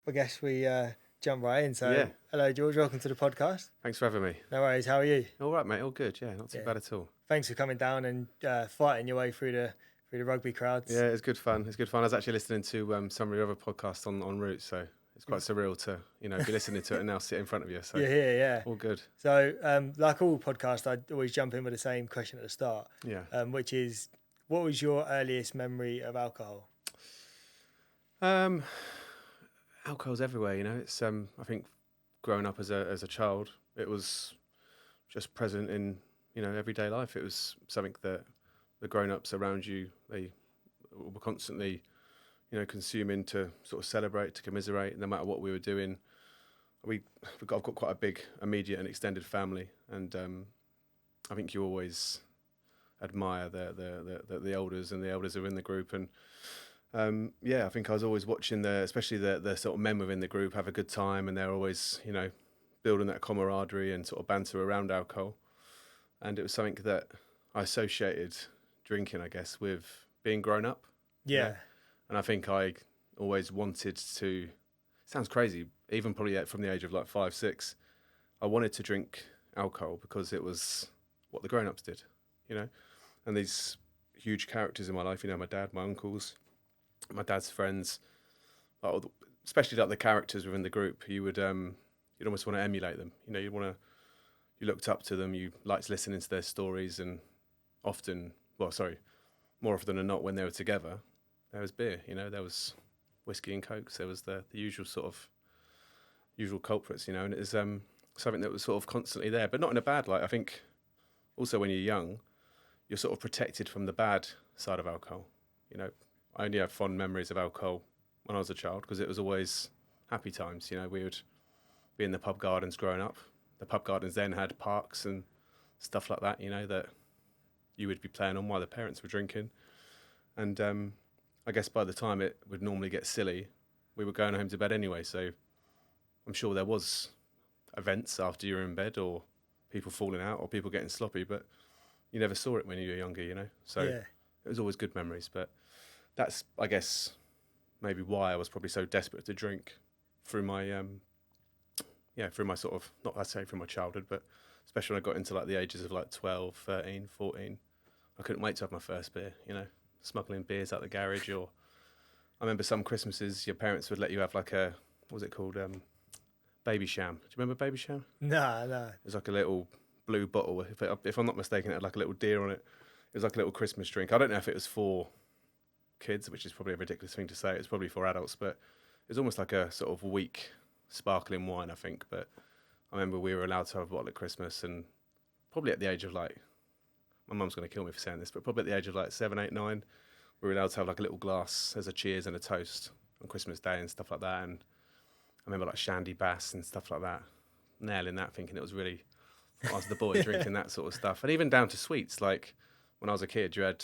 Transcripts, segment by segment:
I guess we jump right in. So, Yeah. hello, George. Welcome to the podcast. Thanks for having me. No worries. How are you? All right, mate. All good. Yeah, not too Yeah. bad at all. Thanks for coming down and fighting your way through the rugby crowds. Yeah, it's good fun. It's good fun. I was actually listening to some of your other podcasts on route, so it's quite surreal to be listening to it and now sit in front of you. So You're here, yeah. all good. So, like all podcasts, I always jump in with the same question at the start. Yeah. Which is, what was your earliest memory of alcohol? Alcohol's everywhere. It's I think growing up as a child, it was just present in everyday life. It was something that the grown-ups around you, they were constantly consuming to sort of celebrate, to commiserate, no matter what we were doing. I've got quite a big immediate and extended family, and I think you always admire the elders and the elders who are in the group. And I think I was always watching especially the sort of men within the group have a good time, and they're always building that camaraderie and sort of banter around alcohol. And it was something that I associated drinking, I guess, with being grown up. Yeah. And I think I always wanted to, sounds crazy, even probably from the age of like 5, 6, I wanted to drink alcohol because it was what the grown-ups did, And these huge characters in my life, my dad, my uncles, my dad's friends, especially like the characters within the group, you'd almost want to emulate them. You looked up to them, you liked listening to their stories, and more often than not, when they were together, there was beer, there was whiskey and cokes, there was the usual usual culprits, and it was something that was sort of constantly there, but not in a bad light. I think also when you're young, you're sort of protected from the bad side of alcohol. I only have fond memories of alcohol when I was a child because it was always happy times. We would be in the pub gardens growing up. The pub gardens then had parks and stuff like that, that you would be playing on while the parents were drinking. And I guess by the time it would normally get silly, we were going home to bed anyway. So I'm sure there was events after you were in bed, or people falling out, or people getting sloppy, but you never saw it when you were younger, So Yeah. It was always good memories. But that's, I guess, maybe why I was probably so desperate to drink through my through my sort of, not I'd say from my childhood, but especially when I got into like the ages of like 12, 13, 14, I couldn't wait to have my first beer, smuggling beers out the garage. Or I remember some Christmases, your parents would let you have like what was it called? Baby Sham. Do you remember Baby Sham? No. It was like a little blue bottle. If I'm not mistaken, it had like a little deer on it. It was like a little Christmas drink. I don't know if it was for kids, which is probably a ridiculous thing to say. It's probably for adults, but it was almost like a sort of weak sparkling wine, I think. But I remember we were allowed to have a bottle at Christmas, and probably at the age of like, my mum's going to kill me for saying this, but probably at the age of like 7, 8, 9, we were allowed to have like a little glass as a cheers and a toast on Christmas Day and stuff like that. And I remember like Shandy Bass and stuff like that, nailing that, thinking it was really, I was the boy drinking that sort of stuff. And even down to sweets, like when I was a kid, you had,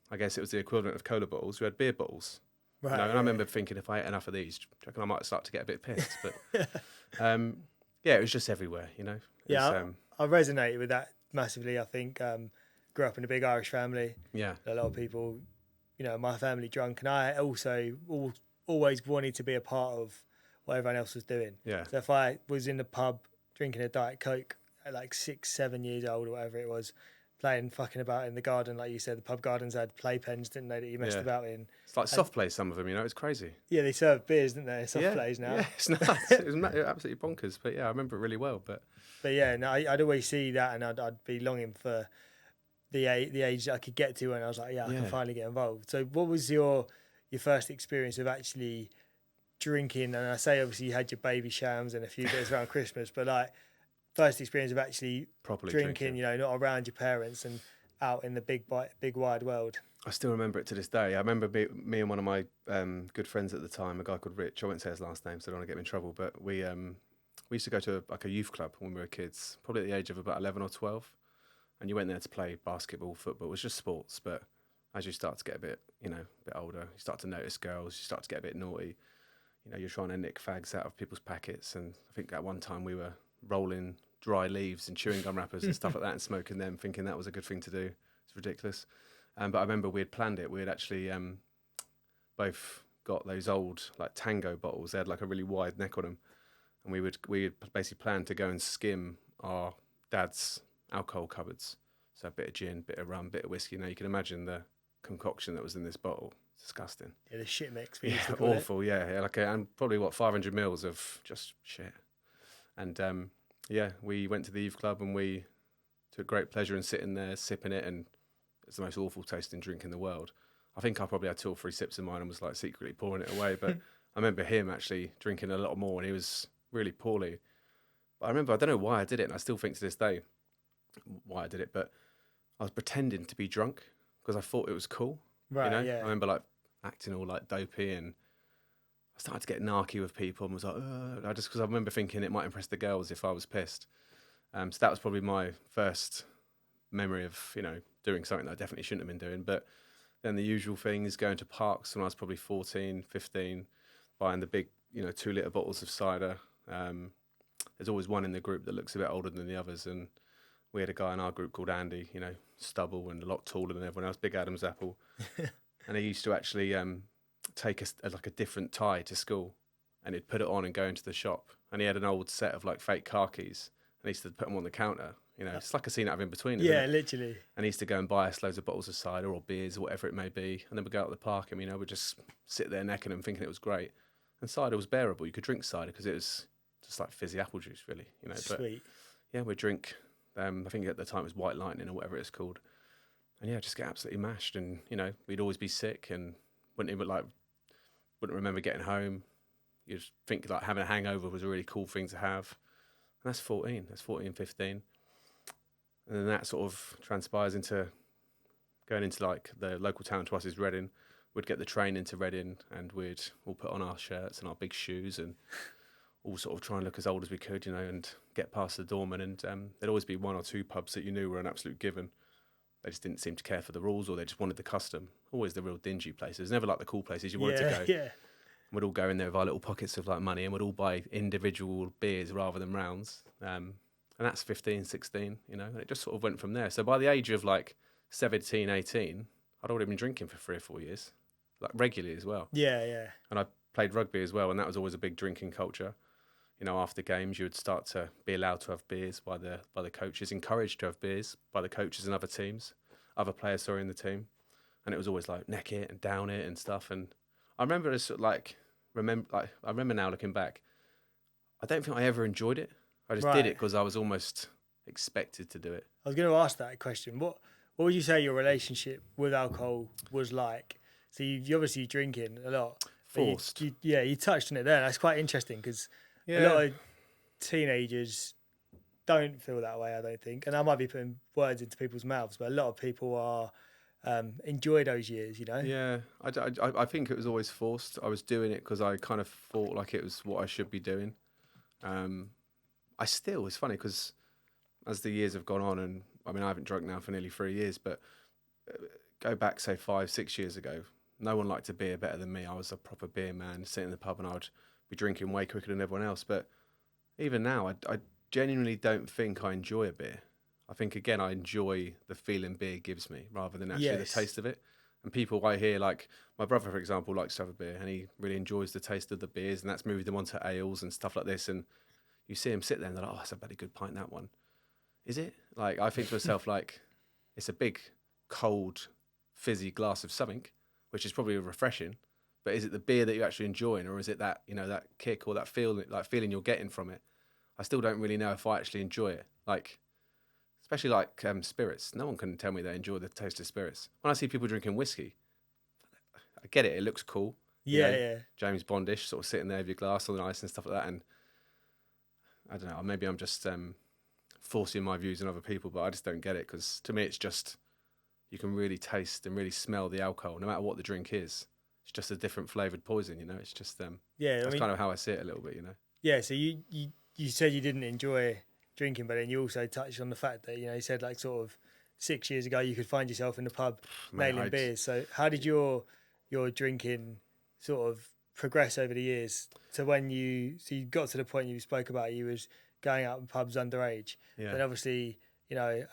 I guess it was the equivalent of cola bottles, you had beer bottles. Right. And I remember thinking, if I ate enough of these, do you reckon I might start to get a bit pissed? But it was just everywhere, I resonated with that massively. I think grew up in a big Irish family. Yeah. A lot of people, my family drunk, and I also always wanted to be a part of what everyone else was doing. Yeah. So if I was in the pub drinking a Diet Coke at like 6, 7 years old or whatever it was, playing fucking about in the garden, like you said, the pub gardens had playpens, didn't they, that you messed about in. It's like soft plays, some of them, it's crazy. Yeah, they serve beers, didn't they? Soft plays now. Yeah, it's nuts. It was absolutely bonkers. But yeah, I remember it really well. But yeah, no, I'd always see that, and I'd be longing for the age that I could get to, and I was like, I can finally get involved. So what was your first experience of actually drinking? And I say obviously you had your baby shams and a few bits around Christmas, but like first experience of actually properly drinking, not around your parents and out in the big wide world. I still remember it to this day. I remember me and one of my good friends at the time, a guy called Rich. I won't say his last name, so I don't want to get him in trouble. But we used to go to a youth club when we were kids, probably at the age of about 11 or 12. And you went there to play basketball, football. It was just sports. But as you start to get a bit older, you start to notice girls. You start to get a bit naughty. You're trying to nick fags out of people's packets. And I think at one time we were rolling dry leaves and chewing gum wrappers and stuff like that and smoking them, thinking that was a good thing to do. It's ridiculous. But I remember we had planned it. We had actually both got those old like Tango bottles. They had like a really wide neck on them, and we would basically plan to go and skim our dad's alcohol cupboards. So a bit of gin, bit of rum, bit of whiskey. Now you can imagine the concoction that was in this bottle. It's disgusting. Yeah, the shit mix. Yeah, awful. Yeah, like and probably 500 mils of just shit. And we went to the Eve Club and we took great pleasure in sitting there sipping it, and it's the most awful tasting drink in the world. I think I probably had 2 or 3 sips of mine and was like secretly pouring it away. But I remember him actually drinking a lot more, and he was really poorly. But I don't know why I did it, and I still think to this day why I did it, but I was pretending to be drunk because I thought it was cool. Right, you know? yeah. I remember like acting all like dopey, and I started to get narky with people and was like, because I remember thinking it might impress the girls if I was pissed. So that was probably my first memory of, doing something that I definitely shouldn't have been doing. But then the usual thing is going to parks when I was probably 14, 15, buying the big, 2-litre bottles of cider. There's always one in the group that looks a bit older than the others, and we had a guy in our group called Andy, stubble and a lot taller than everyone else, big Adam's apple. And he used to actually take a different tie to school, and he'd put it on and go into the shop. And he had an old set of like fake car keys, and he used to put them on the counter. It's like a scene out of In Between. Yeah, literally. And he used to go and buy us loads of bottles of cider or beers or whatever it may be, and then we'd go out to the park and we'd just sit there necking them, thinking it was great. And cider was bearable. You could drink cider because it was just like fizzy apple juice, really. Sweet. But yeah, we'd drink. I think at the time it was White Lightning or whatever it's called. And yeah, just get absolutely mashed. And, we'd always be sick and wouldn't remember getting home. You'd think like having a hangover was a really cool thing to have. And that's 14, 15. And then that sort of transpires into going into like the local town to us is Reading. We'd get the train into Reading and we'd all put on our shirts and our big shoes and all sort of try and look as old as we could, and get past the doorman. And there'd always be 1 or 2 pubs that you knew were an absolute given. They just didn't seem to care for the rules, or they just wanted the custom. Always the real dingy places. Never like the cool places you wanted to go. Yeah. We'd all go in there with our little pockets of like money, and we'd all buy individual beers rather than rounds. And that's 15, 16, and it just sort of went from there. So by the age of like 17, 18, I'd already been drinking for 3 or 4 years, like regularly as well. Yeah. And I played rugby as well, and that was always a big drinking culture. After games, you would start to be allowed to have beers by the coaches, encouraged to have beers by the coaches and other players in the team. And it was always like neck it and down it and stuff. And I remember I remember now looking back, I don't think I ever enjoyed it. I just did it because I was almost expected to do it. I was going to ask that question. What would you say your relationship with alcohol was like? So you're obviously drinking a lot. Forced. You touched on it there. That's quite interesting because a lot of teenagers don't feel that way, I don't think. And I might be putting words into people's mouths, but a lot of people are enjoy those years, Yeah, I think it was always forced. I was doing it because I kind of thought like it was what I should be doing. It's funny because as the years have gone on, and I haven't drunk now for nearly 3 years, but go back, say 5, 6 years ago, no one liked a beer better than me. I was a proper beer man, sitting in the pub, and I'd be drinking way quicker than everyone else. But even now, I genuinely don't think I enjoy a beer. I think, again, I enjoy the feeling beer gives me rather than actually the taste of it. And people I hear, like my brother, for example, likes to have a beer and he really enjoys the taste of the beers, and that's moved him on to ales and stuff like this. And you see him sit there and they're like, oh, that's a bloody good pint, that one. Is it? Like, I think to myself, like, it's a big, cold, fizzy glass of something, which is probably refreshing. But is it the beer that you're actually enjoying, or is it that, that kick or that feeling you're getting from it? I still don't really know if I actually enjoy it. Like, especially like spirits. No one can tell me they enjoy the taste of spirits. When I see people drinking whiskey, I get it. It looks cool. Yeah. James Bondish, sort of sitting there with your glass on the ice and stuff like that. And I don't know. Maybe I'm just forcing my views on other people, but I just don't get it, because to me it's just, you can really taste and really smell the alcohol, no matter what the drink is. It's just a different flavoured poison, It's just that's kind of how I see it a little bit, Yeah, so you said you didn't enjoy drinking, but then you also touched on the fact that, you said like sort of 6 years ago you could find yourself in the pub nailing beers. So how did your drinking sort of progress over the years to when you got to the point you spoke about, you was going out in pubs underage. Yeah. But obviously,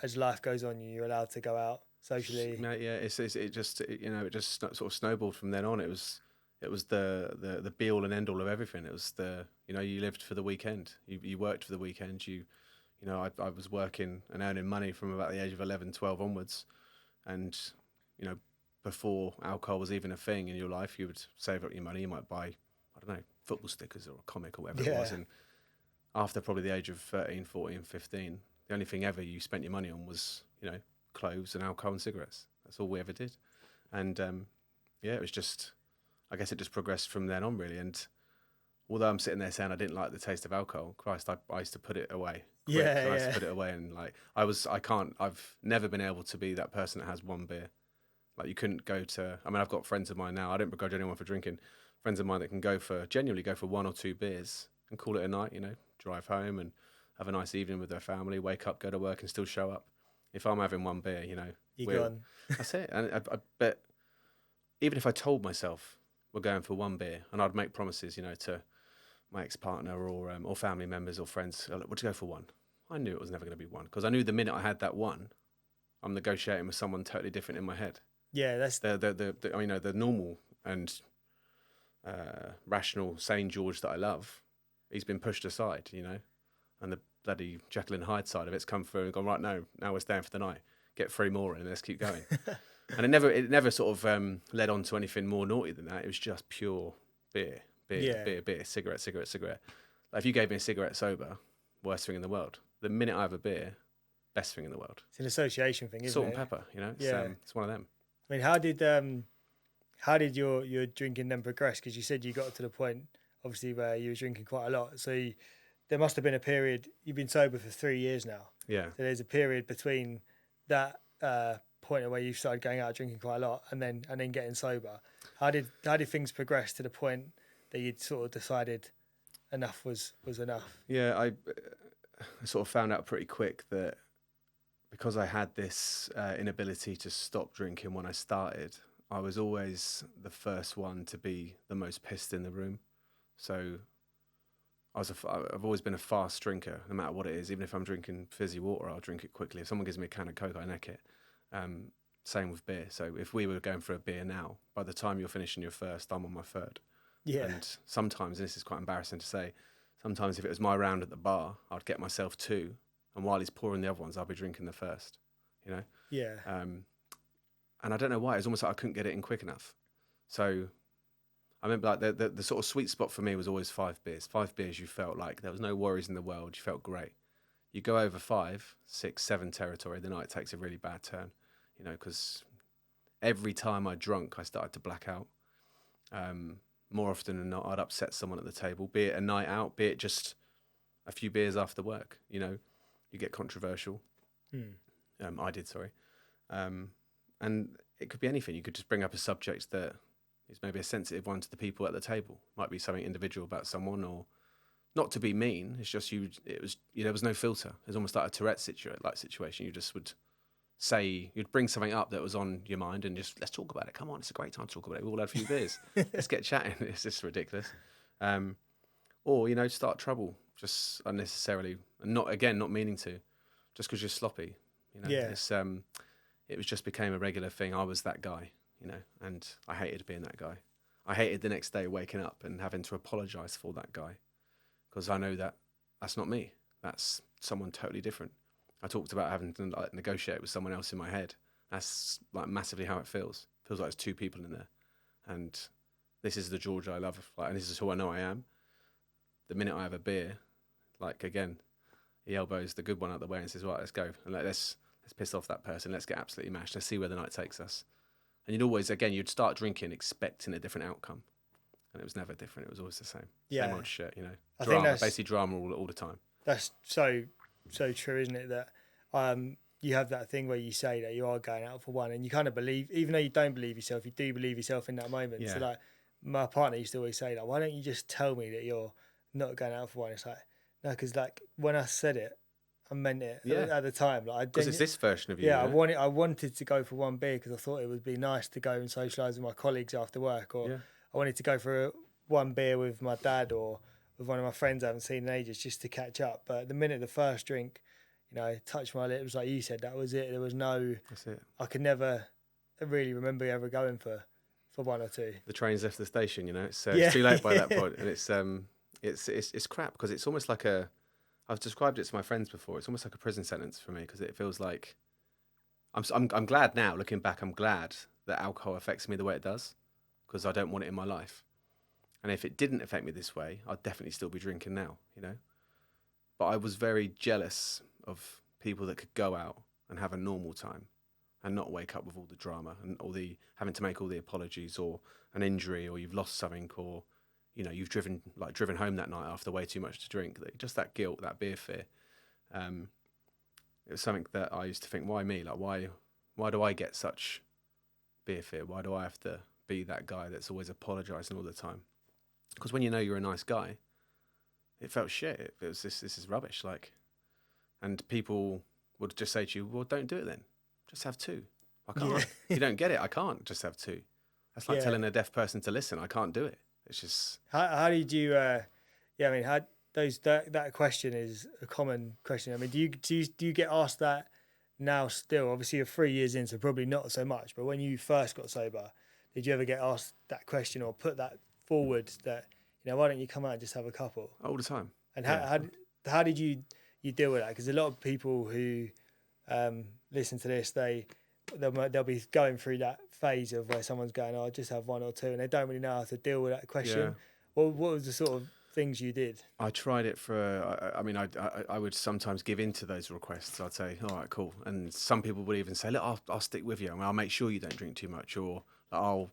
as life goes on, you're allowed to go out socially. Yeah, it just sort of snowballed from then on. It was it was the be all and end all of everything. It was you lived for the weekend. You worked for the weekend. I was working and earning money from about the age of 11, 12 onwards. And, before alcohol was even a thing in your life, you would save up your money. You might buy, I don't know, football stickers or a comic or whatever it was. And after probably the age of 13, 14, 15, the only thing ever you spent your money on was, clothes and alcohol and cigarettes. That's all we ever did. And, it was just, I guess it just progressed from then on, really. And although I'm sitting there saying I didn't like the taste of alcohol, Christ, I used to put it away. Quick. I used to put it away, and I've never been able to be that person that has one beer. Like, you couldn't go to, I've got friends of mine now, I don't begrudge anyone for drinking, friends of mine that can genuinely go for 1 or 2 beers and call it a night, drive home and have a nice evening with their family, wake up, go to work and still show up. If I'm having one beer, you're gone. That's it. And I bet even if I told myself we're going for one beer, and I'd make promises, to my ex-partner or family members or friends, we'll go for one. I knew it was never going to be one, because I knew the minute I had that one, I'm negotiating with someone totally different in my head. Yeah, that's the normal and rational, sane George that I love. He's been pushed aside, and the bloody Jekyll and Hyde side of it's come through and gone, right, now we're staying for the night. Get 3 more in and let's keep going. And it never sort of led on to anything more naughty than that. It was just pure beer, cigarette. Like, if you gave me a cigarette sober, worst thing in the world. The minute I have a beer, best thing in the world. It's an association thing, isn't Salt it? and pepper, it's one of them. I mean, how did your drinking then progress? Because you said you got to the point, obviously, where you were drinking quite a lot. So there must have been a period. You've been sober for 3 years now. Yeah. So there's a period between that point where you started going out drinking quite a lot, and then getting sober. How did things progress to the point that you'd sort of decided enough was enough? Yeah, I sort of found out pretty quick that because I had this inability to stop drinking when I started, I was always the first one to be the most pissed in the room. So I've always been a fast drinker, no matter what it is. Even if I'm drinking fizzy water, I'll drink it quickly. If someone gives me a can of Coke, I neck it. Same with beer. So if we were going for a beer now, by the time you're finishing your first, I'm on my third. Yeah. And sometimes, and this is quite embarrassing to say, sometimes if it was my round at the bar, I'd get myself 2. And while he's pouring the other ones, I'll be drinking the first, Yeah. And I don't know why. It was almost like I couldn't get it in quick enough. So I remember, like, the sort of sweet spot for me was always 5 beers. 5 beers, you felt like there was no worries in the world. You felt great. You go over 5, 6, 7 territory, the night takes a really bad turn, because every time I drunk, I started to black out. More often than not, I'd upset someone at the table, be it a night out, be it just a few beers after work. You get controversial. I did, sorry. And it could be anything. You could just bring up a subject that is maybe a sensitive one to the people at the table. Might be something individual about someone, or not to be mean. It's just there was no filter. It was almost like a Tourette situation. You just would say, you'd bring something up that was on your mind and just, let's talk about it. Come on, it's a great time to talk about it. We all had a few beers. Let's get chatting. It's just ridiculous. Or, start trouble just unnecessarily, and not meaning to, just because you're sloppy. Yeah. It was just became a regular thing. I was that guy, and I hated being that guy. I hated the next day waking up and having to apologise for that guy, because I know that that's not me. That's someone totally different. I talked about having to negotiate with someone else in my head. That's massively how it feels. It feels like there's 2 people in there, and this is the George I love, and this is who I know I am. The minute I have a beer, again, he elbows the good one out the way and says, right, let's go. And let's piss off that person. Let's get absolutely mashed. Let's see where the night takes us. And you'd start drinking expecting a different outcome. And it was never different. It was always the same. Yeah. Same old shit, I Drama, think that's basically drama all the time. That's so true, isn't it? That you have that thing where you say that you are going out for one, and you kind of believe, even though you don't believe yourself, you do believe yourself in that moment. Yeah. So my partner used to always say why don't you just tell me that you're not going out for one? It's no, because when I said it, I meant it at the time. Because it's this version of you. Yeah, I wanted to go for one beer because I thought it would be nice to go and socialise with my colleagues after work, or I wanted to go for one beer with my dad or with one of my friends I haven't seen in ages, just to catch up. But the minute the first drink, touched my lips, like you said, that was it. There was no. That's it. I could never really remember ever going for for one or two. The train's left the station, it's too late by that point, and it's crap because it's almost like I've described it to my friends before. It's almost like a prison sentence for me because it feels like I'm glad now looking back. I'm glad that alcohol affects me the way it does because I don't want it in my life. And if it didn't affect me this way, I'd definitely still be drinking now, But I was very jealous of people that could go out and have a normal time and not wake up with all the drama and all the having to make all the apologies or an injury or you've lost something or you've driven home that night after way too much to drink. Just that guilt, that beer fear. It was something that I used to think, why me? Like why do I get such beer fear? Why do I have to be that guy that's always apologising all the time? Because when you're a nice guy, it felt shit. It was this is rubbish. And people would just say to you, well, don't do it then. Just have two. I can't. Yeah. You don't get it. I can't just have two. That's like telling a deaf person to listen. I can't do it. It's just. How did you? That question is a common question. I mean, do you get asked that now still? Obviously, you're 3 years in, so probably not so much. But when you first got sober, did you ever get asked that question or put that forward that why don't you come out and just have a couple? All the time. And how did you deal with that? Because a lot of people who listen to this, they'll be going through that phase of where someone's going, "Oh, I'll just have one or two," and they don't really know how to deal with that question. Yeah. What was the sort of things you did? I tried it I would sometimes give in to those requests. I'd say, all right, cool. And some people would even say, look, I'll stick with you. I mean, I'll make sure you don't drink too much, or I'll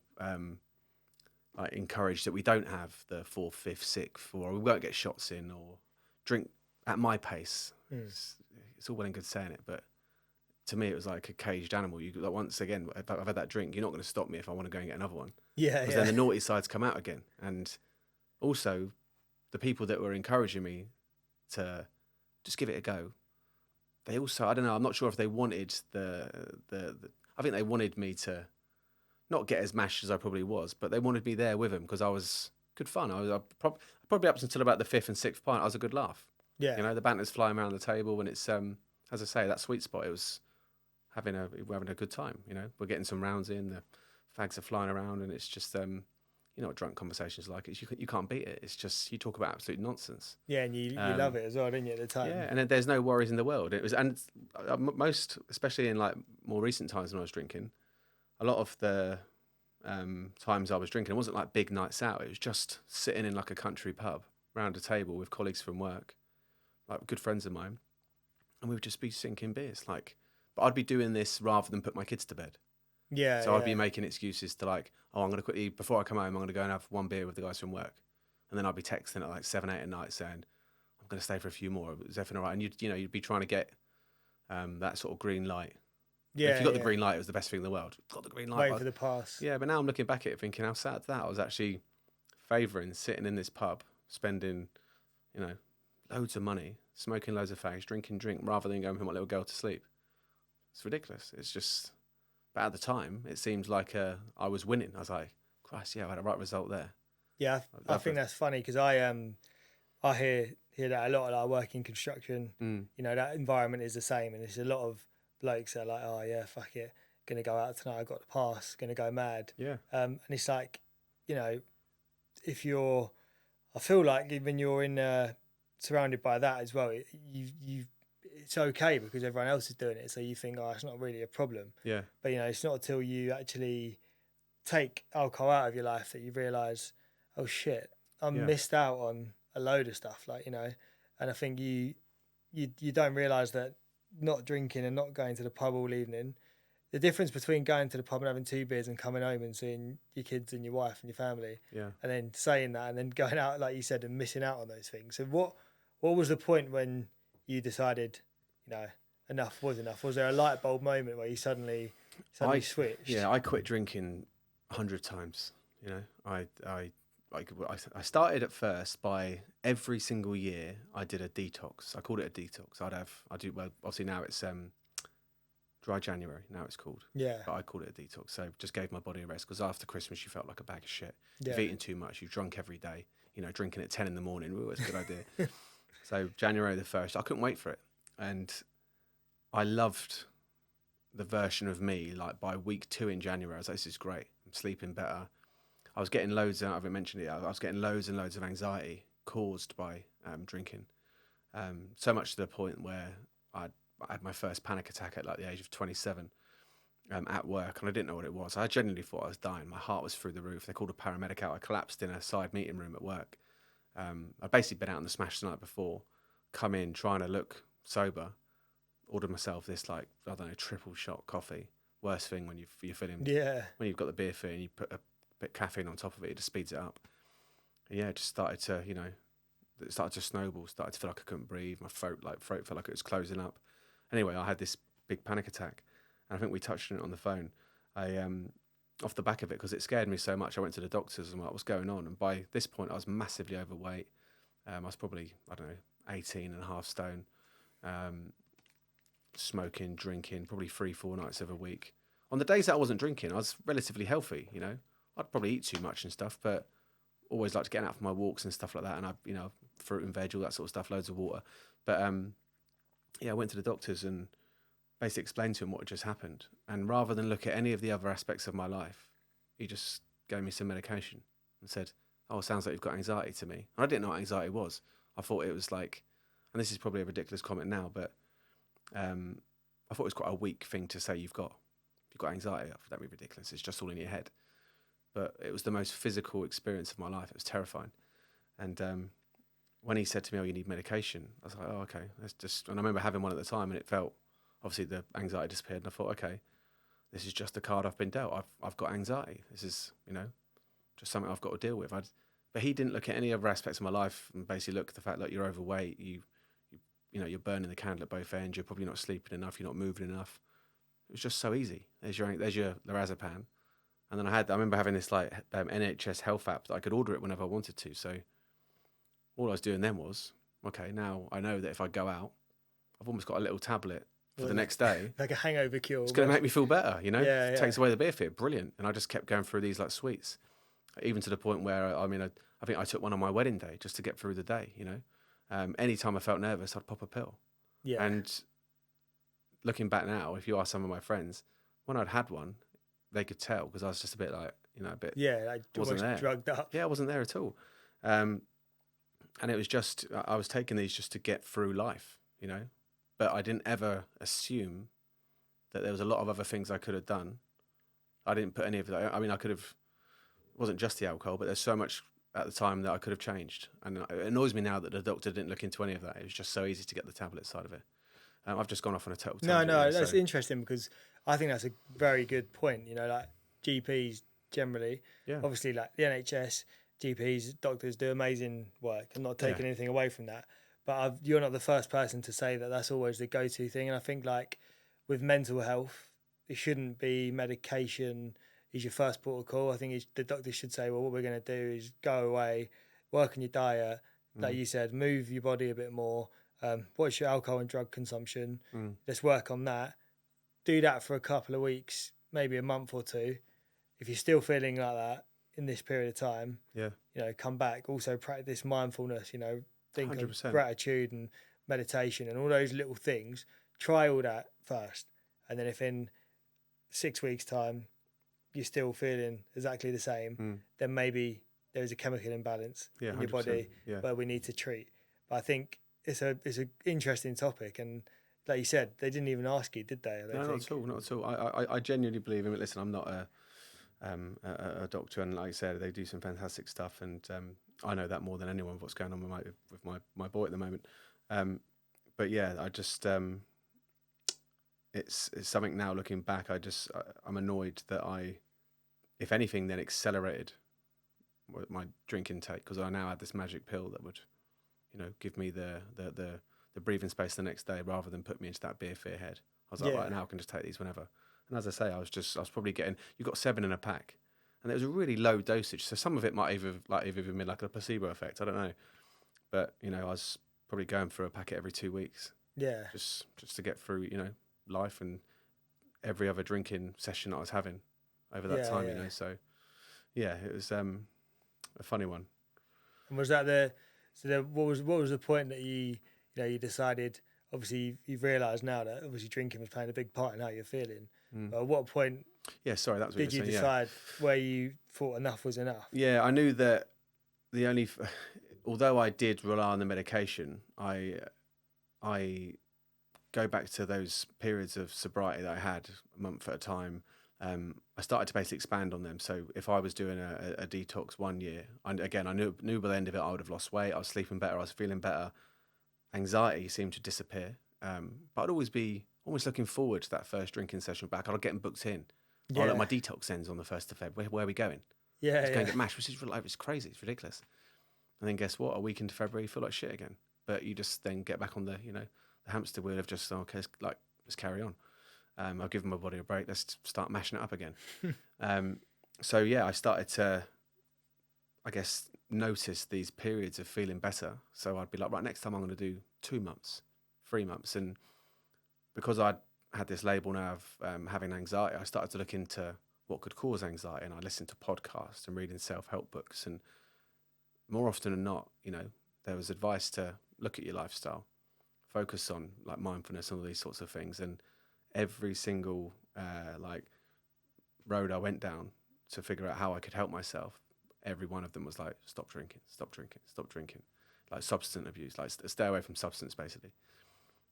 encourage that we don't have the 4th, 5th, 6th, or we won't get shots in, or drink at my pace. It's all well and good saying it, but to me it was like a caged animal. Once again, if I've had that drink, you're not going to stop me if I want to go and get another one. Yeah, because then the naughty sides come out again. And also, the people that were encouraging me to just give it a go, they also, I don't know, I'm not sure if they wanted I think they wanted me to not get as mashed as I probably was, but they wanted me there with them because I was good fun. I probably up until about the 5th and 6th pint, I was a good laugh. Yeah. The banter's flying around the table, and it's as I say, that sweet spot. We're having a good time. We're getting some rounds in. The fags are flying around, and it's just what drunk conversations are like. You can't beat it. It's just you talk about absolute nonsense. Yeah, and you love it as well, didn't you, at the time? Yeah, and there's no worries in the world. It was, and most, especially in like more recent times when I was drinking, a lot of the times I was drinking, it wasn't like big nights out. It was just sitting in like a country pub round a table with colleagues from work, like good friends of mine, and we would just be sinking beers. But I'd be doing this rather than put my kids to bed. Yeah. So I'd be making excuses to I'm going to quickly, before I come home, I'm going to go and have one beer with the guys from work. And then I'd be texting at like 7, 8 at night saying, I'm going to stay for a few more. Is everything all right? And you'd be trying to get that sort of green light. Yeah. If you got the green light, it was the best thing in the world. Got the green light. Wait for the pass. Yeah, but now I'm looking back at it thinking how sad that. I was actually favouring sitting in this pub, spending, loads of money, smoking loads of fags, drinking drink, rather than going for my little girl to sleep. It's ridiculous. It's just... But at the time, it seemed like I was winning. I was like, Christ, yeah, I had a right result there. Yeah, I think that's funny because I hear that a lot. I work in construction. That environment is the same, and there's a lot of blokes that are like, oh yeah, fuck it, gonna go out tonight. I got the pass, gonna go mad. Yeah. And it's like, if you're, I feel like even you're in surrounded by that as well. It's okay because everyone else is doing it, so you think, oh, it's not really a problem. Yeah. But it's not until you actually take alcohol out of your life that you realise, oh shit, missed out on a load of stuff. And I think you don't realise that not drinking and not going to the pub all evening, the difference between going to the pub and having 2 beers and coming home and seeing your kids and your wife and your family, and then saying that and then going out, like you said, and missing out on those things. So what was the point when you decided, enough was enough? Was there a light bulb moment where you suddenly switched? Yeah, I quit drinking 100 times. I started at first by every single year I did a detox. I called it a detox. Obviously now it's dry January. Now it's called. Yeah. But I called it a detox. So just gave my body a rest because after Christmas you felt like a bag of shit. Yeah. You've eaten too much. You've drunk every day. Drinking at 10 in the morning. Ooh, that's a good idea. So January the 1st, I couldn't wait for it. And I loved the version of me, like by week 2 in January, I was like, this is great. sleeping better. I was getting loads, I haven't mentioned it, I was getting loads and loads of anxiety caused by drinking. So much to the point where I had my first panic attack at like the age of 27 at work, and I didn't know what it was. I genuinely thought I was dying. My heart was through the roof. They called a paramedic out. I collapsed in a side meeting room at work. I'd basically been out on the smash the night before, come in trying to look sober, ordered myself this like, I don't know, triple shot coffee. Worst thing when you're feeling, when you've got the beer fear and you put a bit of caffeine on top of it, it just speeds it up. And yeah, it just started to, it started to snowball, started to feel like I couldn't breathe. My throat felt like it was closing up. Anyway, I had this big panic attack, and I think we touched on it on the phone. I off the back of it, because it scared me so much, I went to the doctors and what was going on. And by this point, I was massively overweight. I was probably, 18 and a half stone. Smoking, drinking, probably 3-4 nights of a week. On the days that I wasn't drinking, I was relatively healthy, I'd probably eat too much and stuff, but always liked to get out for my walks and stuff like that. And I, fruit and veg, all that sort of stuff, loads of water. But I went to the doctors and basically explained to him what had just happened. And rather than look at any of the other aspects of my life, he just gave me some medication and said, "Oh, it sounds like you've got anxiety to me." And I didn't know what anxiety was. I thought it was like, and this is probably a ridiculous comment now, but I thought it was quite a weak thing to say you've got anxiety. I thought that'd be ridiculous. It's just all in your head. But it was the most physical experience of my life. It was terrifying. And when he said to me, "Oh, you need medication," I was like, "Oh, okay." That's just. And I remember having one at the time, and it felt, obviously the anxiety disappeared, and I thought, okay, this is just the card I've been dealt. I've got anxiety. This is, just something I've got to deal with. But he didn't look at any other aspects of my life and basically look at the fact that you're overweight, you're burning the candle at both ends, you're probably not sleeping enough, you're not moving enough. It was just so easy. There's your lorazepam. And then I remember having this like NHS health app that I could order it whenever I wanted to. So all I was doing then was, okay, now I know that if I go out, I've almost got a little tablet for the next day. Like a hangover cure. It's going to make me feel better, Yeah. Takes away the beer fear. Brilliant. And I just kept going through these like sweets, even to the point where, I think I took one on my wedding day just to get through the day, Anytime I felt nervous, I'd pop a pill. Yeah. And looking back now, if you ask some of my friends, when I'd had one, they could tell because I was just a bit like, a bit... Yeah, like wasn't there. Drugged up. Yeah, I wasn't there at all. And it was just, I was taking these just to get through life, But I didn't ever assume that there was a lot of other things I could have done. I didn't put any of that. I could have... It wasn't just the alcohol, but there's so much at the time that I could have changed. And it annoys me now that the doctor didn't look into any of that. It was just so easy to get the tablet side of it. I've just gone off on a total tangent. No, that's interesting because I think that's a very good point. Like GPs generally, obviously like the NHS, GPs, doctors do amazing work. I'm not taking anything away from that. But you're not the first person to say that that's always the go-to thing. And I think like with mental health, it shouldn't be medication is your first port of call. I think the doctor should say, well, what we're going to do is go away, work on your diet, like you said, move your body a bit more, watch your alcohol and drug consumption. Let's work on that. Do that for a couple of weeks, maybe a month or two. If you're still feeling like that in this period of time, come back. Also practice mindfulness, think 100%. Of gratitude and meditation and all those little things. Try all that first. And then if in 6 weeks' time you're still feeling exactly the same, then maybe there's a chemical imbalance in your body where we need to treat. But I think it's an interesting topic, and like you said, they didn't even ask you, did they? No, not at all. I genuinely believe in it. Listen, I'm not a doctor, and like I said, they do some fantastic stuff, and I know that more than anyone what's going on with my boy at the moment. But yeah, I just it's something now looking back. I'm annoyed that I, if anything, then accelerated my drink intake because I now had this magic pill that would, give me the breathing space the next day rather than put me into that beer fear head. I was like, right, now I can just take these whenever. And as I say, I was probably getting, you got 7 in a pack, and it was a really low dosage. So some of it might have even been like a placebo effect. I don't know, but I was probably going for a packet every 2 weeks. Yeah, just to get through, life and every other drinking session I was having over that time. So yeah, it was a funny one. And was that what was the point that you decided? Obviously, you've realised now that obviously drinking was playing a big part in how you're feeling. But at what point Yeah, sorry, that was what Did you saying, decide where you thought enough was enough? Yeah, I knew that the only, although I did rely on the medication, I go back to those periods of sobriety that I had a month at a time. I started to basically expand on them. So if I was doing a detox 1 year, I knew by the end of it I would have lost weight. I was sleeping better. I was feeling better. Anxiety seemed to disappear. But I'd always be almost looking forward to that first drinking session back. I'd get them booked in. Yeah. Oh, look, my detox ends on the 1st of February. Where are we going? Yeah, Let's go and get mashed, which is like, it's crazy. It's ridiculous. And then guess what? A week into February, you feel like shit again. But you just then get back on the hamster wheel of just, okay, let's carry on. I'll give my body a break. Let's start mashing it up again. So yeah, I started to, I guess, notice these periods of feeling better. So I'd be like, right, next time I'm going to do 2 months, 3 months. And because I'd had this label now of having anxiety, I started to look into what could cause anxiety. And I listened to podcasts and reading self-help books. And more often than not, there was advice to look at your lifestyle, focus on like mindfulness and all these sorts of things. And every single road I went down to figure out how I could help myself, every one of them was like, stop drinking, like substance abuse, like stay away from substance basically.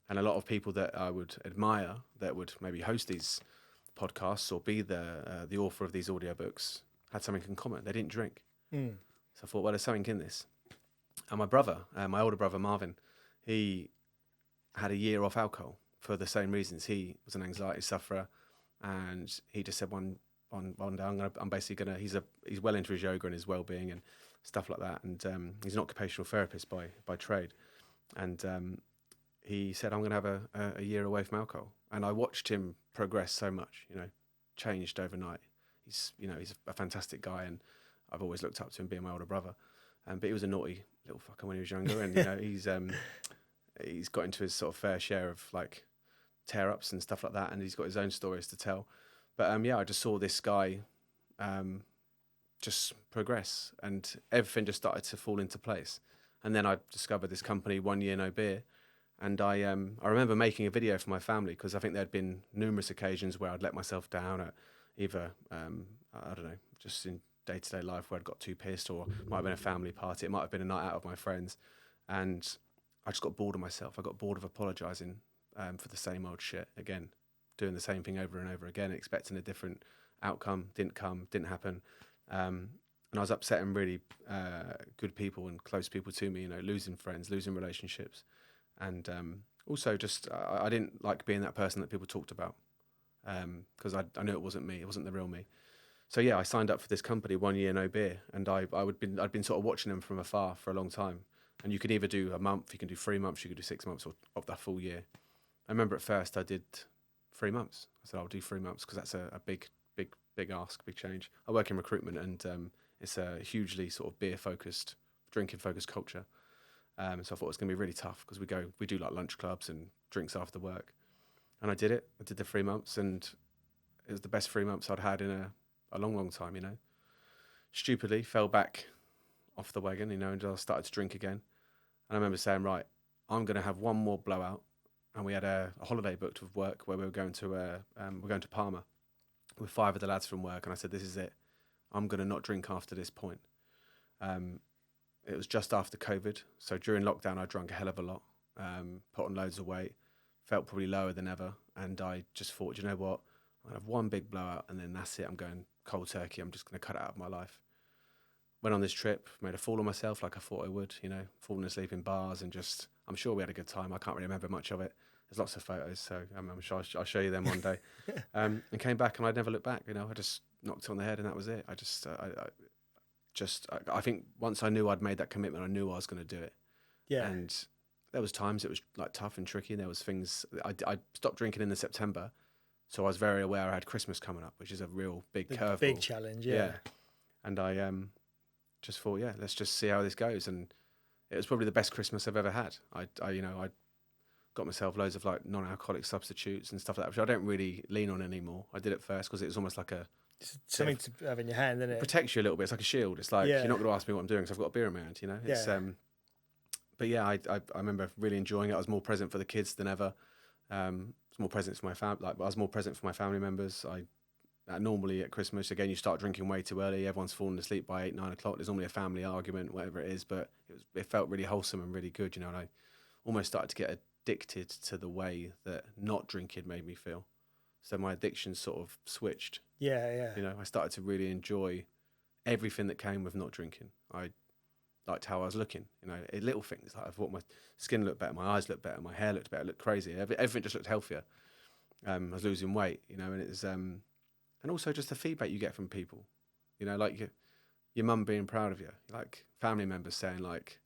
And a lot of people that I would admire that would maybe host these podcasts or be the author of these audiobooks had something in common. They didn't drink. So I thought, well, there's something in this. And my brother, my older brother Marvin, he had a year off alcohol for the same reasons. He was an anxiety sufferer, and he just said one day, I'm basically gonna. He's well into his yoga and his well-being and stuff like that, and he's an occupational therapist by trade, and he said, I'm gonna have a year away from alcohol, and I watched him progress so much, changed overnight. He's a fantastic guy, and I've always looked up to him being my older brother, but he was a naughty little fucker when he was younger, and he's got into his sort of fair share of like tear-ups and stuff like that, and he's got his own stories to tell. But I just saw this guy just progress, and everything just started to fall into place. And then I discovered this company, 1 Year No Beer, and I remember making a video for my family because I think there'd been numerous occasions where I'd let myself down at either I don't know, just in day-to-day life where I'd got too pissed, or it might have been a family party, it might have been a night out with my friends, and I just got bored of myself. I got bored of apologising for the same old shit again, doing the same thing over and over again, expecting a different outcome. Didn't happen. And I was upsetting really good people and close people to me, losing friends, losing relationships. And also just, I didn't like being that person that people talked about because I knew it wasn't me. It wasn't the real me. So yeah, I signed up for this company, 1 Year No Beer. And I'd been sort of watching them from afar for a long time. And you can either do a month, you can do 3 months, you can do 6 months, or of that full year. I remember at first I did 3 months. I said, I'll do 3 months because that's a big ask, big change. I work in recruitment, and it's a hugely sort of beer-focused, drinking-focused culture. So I thought it was going to be really tough because we do like lunch clubs and drinks after work. And I did it. I did the 3 months, and it was the best 3 months I'd had in a long, long time, Stupidly fell back off the wagon, and I started to drink again. And I remember saying, right, I'm going to have one more blowout. And we had a holiday booked with work where we were going to Palma with 5 of the lads from work. And I said, this is it. I'm going to not drink after this point. It was just after COVID. So during lockdown, I drank a hell of a lot, put on loads of weight, felt probably lower than ever. And I just thought, you know what? I'm going to have one big blowout and then that's it. I'm going cold turkey. I'm just going to cut it out of my life. Went on this trip, made a fool of myself like I thought I would, falling asleep in bars and just, I'm sure we had a good time. I can't really remember much of it. There's lots of photos, so I'm sure I'll show you them one day. And came back and I'd never looked back, I just knocked it on the head and that was it. I think once I knew I'd made that commitment, I knew I was going to do it. Yeah. And there was times it was like tough and tricky. And there was things, I stopped drinking in the September. So I was very aware I had Christmas coming up, which is a real big curveball. Big challenge, yeah. And I just thought, yeah, let's just see how this goes. And it was probably the best Christmas I've ever had. I got myself loads of like non-alcoholic substitutes and stuff like that, which I don't really lean on anymore. I did it first because it was almost like it's something to have in your hand, isn't it? Protects you a little bit. It's like a shield. It's like, you're not going to ask me what I'm doing because I've got a beer in my hand, It's, but yeah, I remember really enjoying it. I was more present for the kids than ever. I was more present for my family. I was more present for my family members. I normally at Christmas, again, you start drinking way too early. Everyone's falling asleep by 8, 9 o'clock. There's normally a family argument, whatever it is. But it felt really wholesome and really good, you know. And I almost started to get addicted to the way that not drinking made me feel. So my addiction sort of switched. Yeah, yeah. You know, I started to really enjoy everything that came with not drinking. I liked how I was looking, you know, little things. Like I thought my skin looked better, my eyes looked better, my hair looked better, looked crazy. Everything just looked healthier. I was losing weight, you know, and it was, and also just the feedback you get from people, you know, like your mum being proud of you, like family members saying like,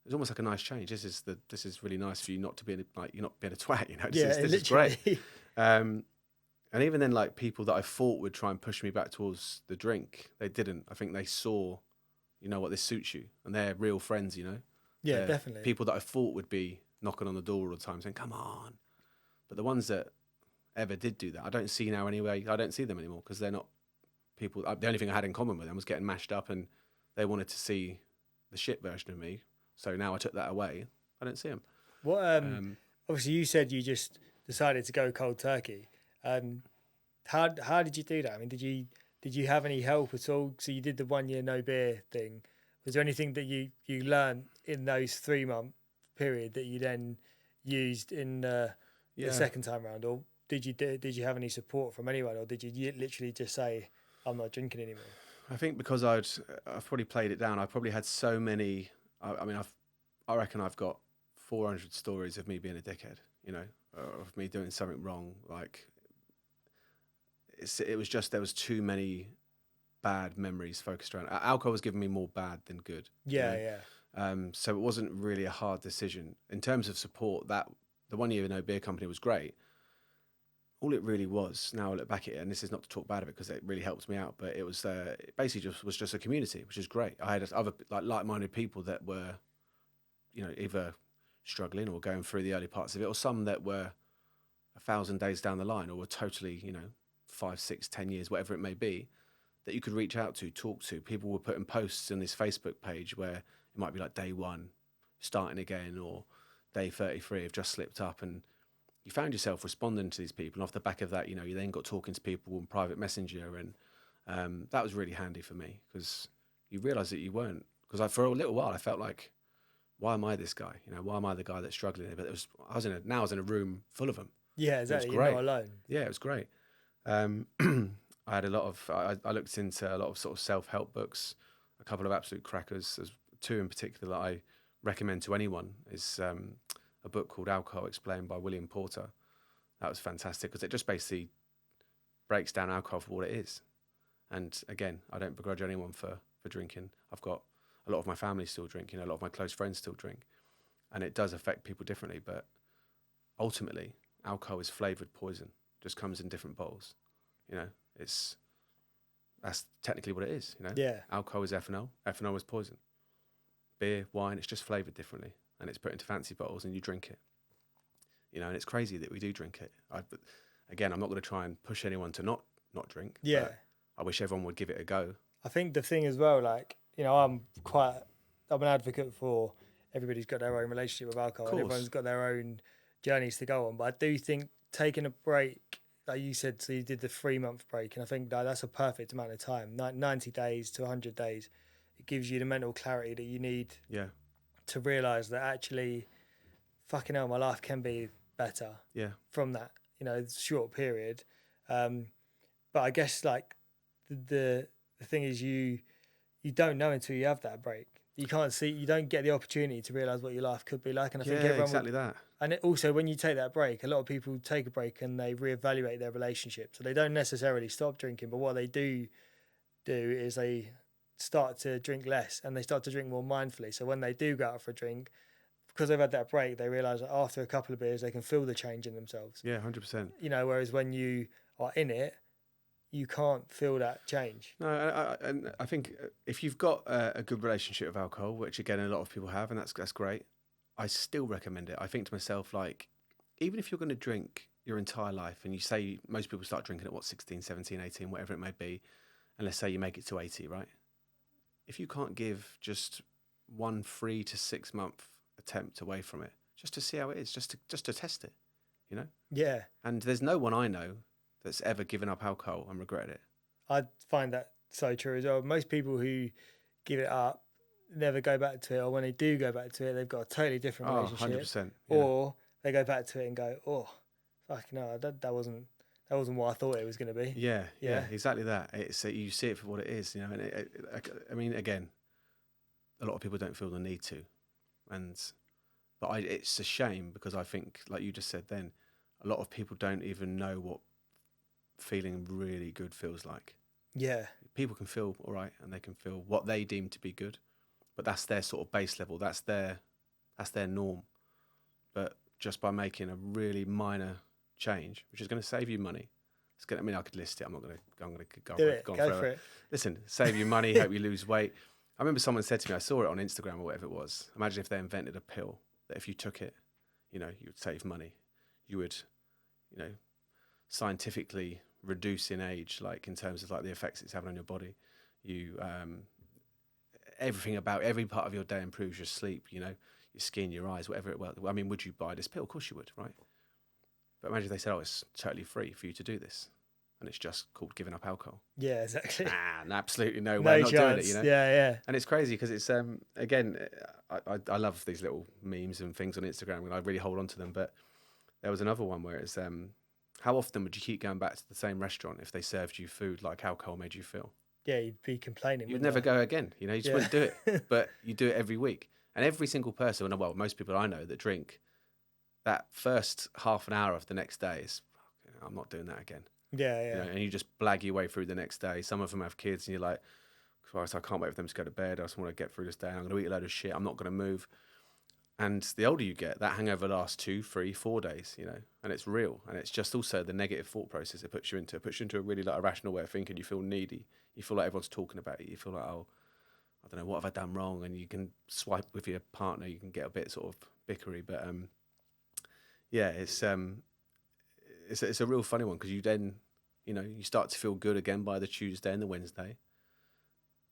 it's almost like a nice change. This is really nice for you not to be like, you're not being a twat, you know. This is great. And even then, like people that I thought would try and push me back towards the drink, they didn't. I think they saw, you know what, this suits you, and they're real friends, you know. Yeah, they're definitely. People that I thought would be knocking on the door all the time saying, "Come on," but the ones that ever did do that, I don't see now anyway. I don't see them anymore because they're not people. The only thing I had in common with them was getting mashed up, and they wanted to see the shit version of me. So now I took that away. I don't see them. What? Obviously, you said you just decided to go cold turkey. How did you do that? I mean, did you have any help at all? So you did the 1 year no beer thing. Was there anything that you learned in those 3 month period that you then used in the second time round, or did you have any support from anyone, or did you literally just say, I'm not drinking anymore? I think because I've probably played it down. I probably had so many. I reckon I've got 400 stories of me being a dickhead. You know, of me doing something wrong. Like it was just there was too many bad memories focused around. Alcohol was giving me more bad than good. Yeah, you know? yeah. So it wasn't really a hard decision in terms of support. That the 1 year no beer company was great. All it really was, now I look back at it, and this is not to talk bad of it because it really helped me out, but it was it basically was just a community, which is great. I had other like-minded people that were, you know, either struggling or going through the early parts of it, or some that were 1,000 days down the line, or were totally, you know, 5, 6, 10 years, whatever it may be, that you could reach out to, talk to. People were putting posts on this Facebook page where it might be like day 1, starting again, or day 33, have just slipped up, and you found yourself responding to these people. And off the back of that, you know, you then got talking to people on private messenger, and that was really handy for me because you realise that you weren't. Because for a little while, I felt like, why am I this guy? You know, why am I the guy that's struggling? But I was in a room full of them. Yeah, exactly. You're not alone. Yeah, it was great. I had a lot of. I looked into a lot of sort of self-help books. A couple of absolute crackers. There's 2 in particular that I recommend to anyone. Is a book called Alcohol Explained by William Porter. That was fantastic because it just basically breaks down alcohol for what it is. And again, I don't begrudge anyone for drinking. I've got a lot of my family still drink, you know, a lot of my close friends still drink. And it does affect people differently, but ultimately, alcohol is flavoured poison. Just comes in different bottles. You know, that's technically what it is, you know? Yeah. Alcohol is ethanol. Ethanol is poison. Beer, wine, it's just flavoured differently. And it's put into fancy bottles and you drink it. You know, and it's crazy that we do drink it. Again, I'm not going to try and push anyone to not drink. Yeah. But I wish everyone would give it a go. I think the thing as well, like, you know, I'm an advocate for everybody's got their own relationship with alcohol and everyone's got their own journeys to go on. But I do think taking a break, like you said, so you did the 3 month break, and I think that's a perfect amount of time, 90 days to 100 days. It gives you the mental clarity that you need. Yeah. To realise that actually, fucking hell, my life can be better. Yeah. From that, you know, short period. But I guess like the thing is you don't know until you have that break. You don't get the opportunity to realise what your life could be like. And I think everyone exactly that. And also when you take that break, a lot of people take a break and they reevaluate their relationship. So they don't necessarily stop drinking, but what they do is they start to drink less and they start to drink more mindfully. So when they do go out for a drink, because they've had that break, they realise that after a couple of beers, they can feel the change in themselves. Yeah, 100%. You know, whereas when you are in it, you can't feel that change. No, and I think if you've got a good relationship with alcohol, which again a lot of people have, and that's great, I still recommend it. I think to myself, like, even if you're going to drink your entire life, and you say most people start drinking at 16, 17, 18, whatever it may be, and let's say you make it to 80, right? If you can't give just 1 3 to 6 month attempt away from it, just to see how it is, just to test it, you know? Yeah. And there's no one I know that's ever given up alcohol and regretted it. I find that so true as well. Most people who give it up never go back to it, or when they do go back to it, they've got a totally different relationship. 100%. Yeah. Or they go back to it and go, oh, fuck no, that wasn't what I thought it was going to be. Yeah, exactly that. It's you see it for what it is, you know. And I mean, again, a lot of people don't feel the need to, but it's a shame because I think, like you just said, then a lot of people don't even know what feeling really good feels like. Yeah, people can feel all right and they can feel what they deem to be good, but that's their sort of base level. That's their norm. But just by making a really minor change, which is going to save you money, it's going. I mean, I could list it. I'm going to go for it. Listen, save you money, help you lose weight. I remember someone said to me, I saw it on Instagram or whatever it was. Imagine if they invented a pill that if you took it, you know, you would save money. You would, you know, scientifically reduce in age, like in terms of like the effects it's having on your body. You, everything about every part of your day improves. Your sleep, you know, your skin, your eyes, whatever it was. I mean, would you buy this pill? Of course you would, right? But imagine if they said, oh, it's totally free for you to do this. And it's just called giving up alcohol. Yeah, exactly. Absolutely no way. Not doing it, you know. Yeah. And it's crazy because it's again, I love these little memes and things on Instagram, and I really hold on to them. But there was another one where it's how often would you keep going back to the same restaurant if they served you food like alcohol made you feel? Yeah, you'd be complaining. You'd never go again. You know, you just wouldn't do it. But you do it every week, and every single person, well, most people I know that drink, that first half an hour of the next day is, I'm not doing that again. Yeah. You know, and you just blag your way through the next day. Some of them have kids, and you're like, Christ, I can't wait for them to go to bed. I just want to get through this day. I'm going to eat a load of shit. I'm not going to move. And the older you get, that hangover lasts 2, 3, 4 days, you know, and it's real. And it's just also the negative thought process it puts you into. It puts you into a really like irrational way of thinking. You feel needy. You feel like everyone's talking about it. You feel like, oh, I don't know, what have I done wrong? And you can swipe with your partner. You can get a bit sort of bickery. But yeah, it's a real funny one because you then, you know, you start to feel good again by the Tuesday and the Wednesday.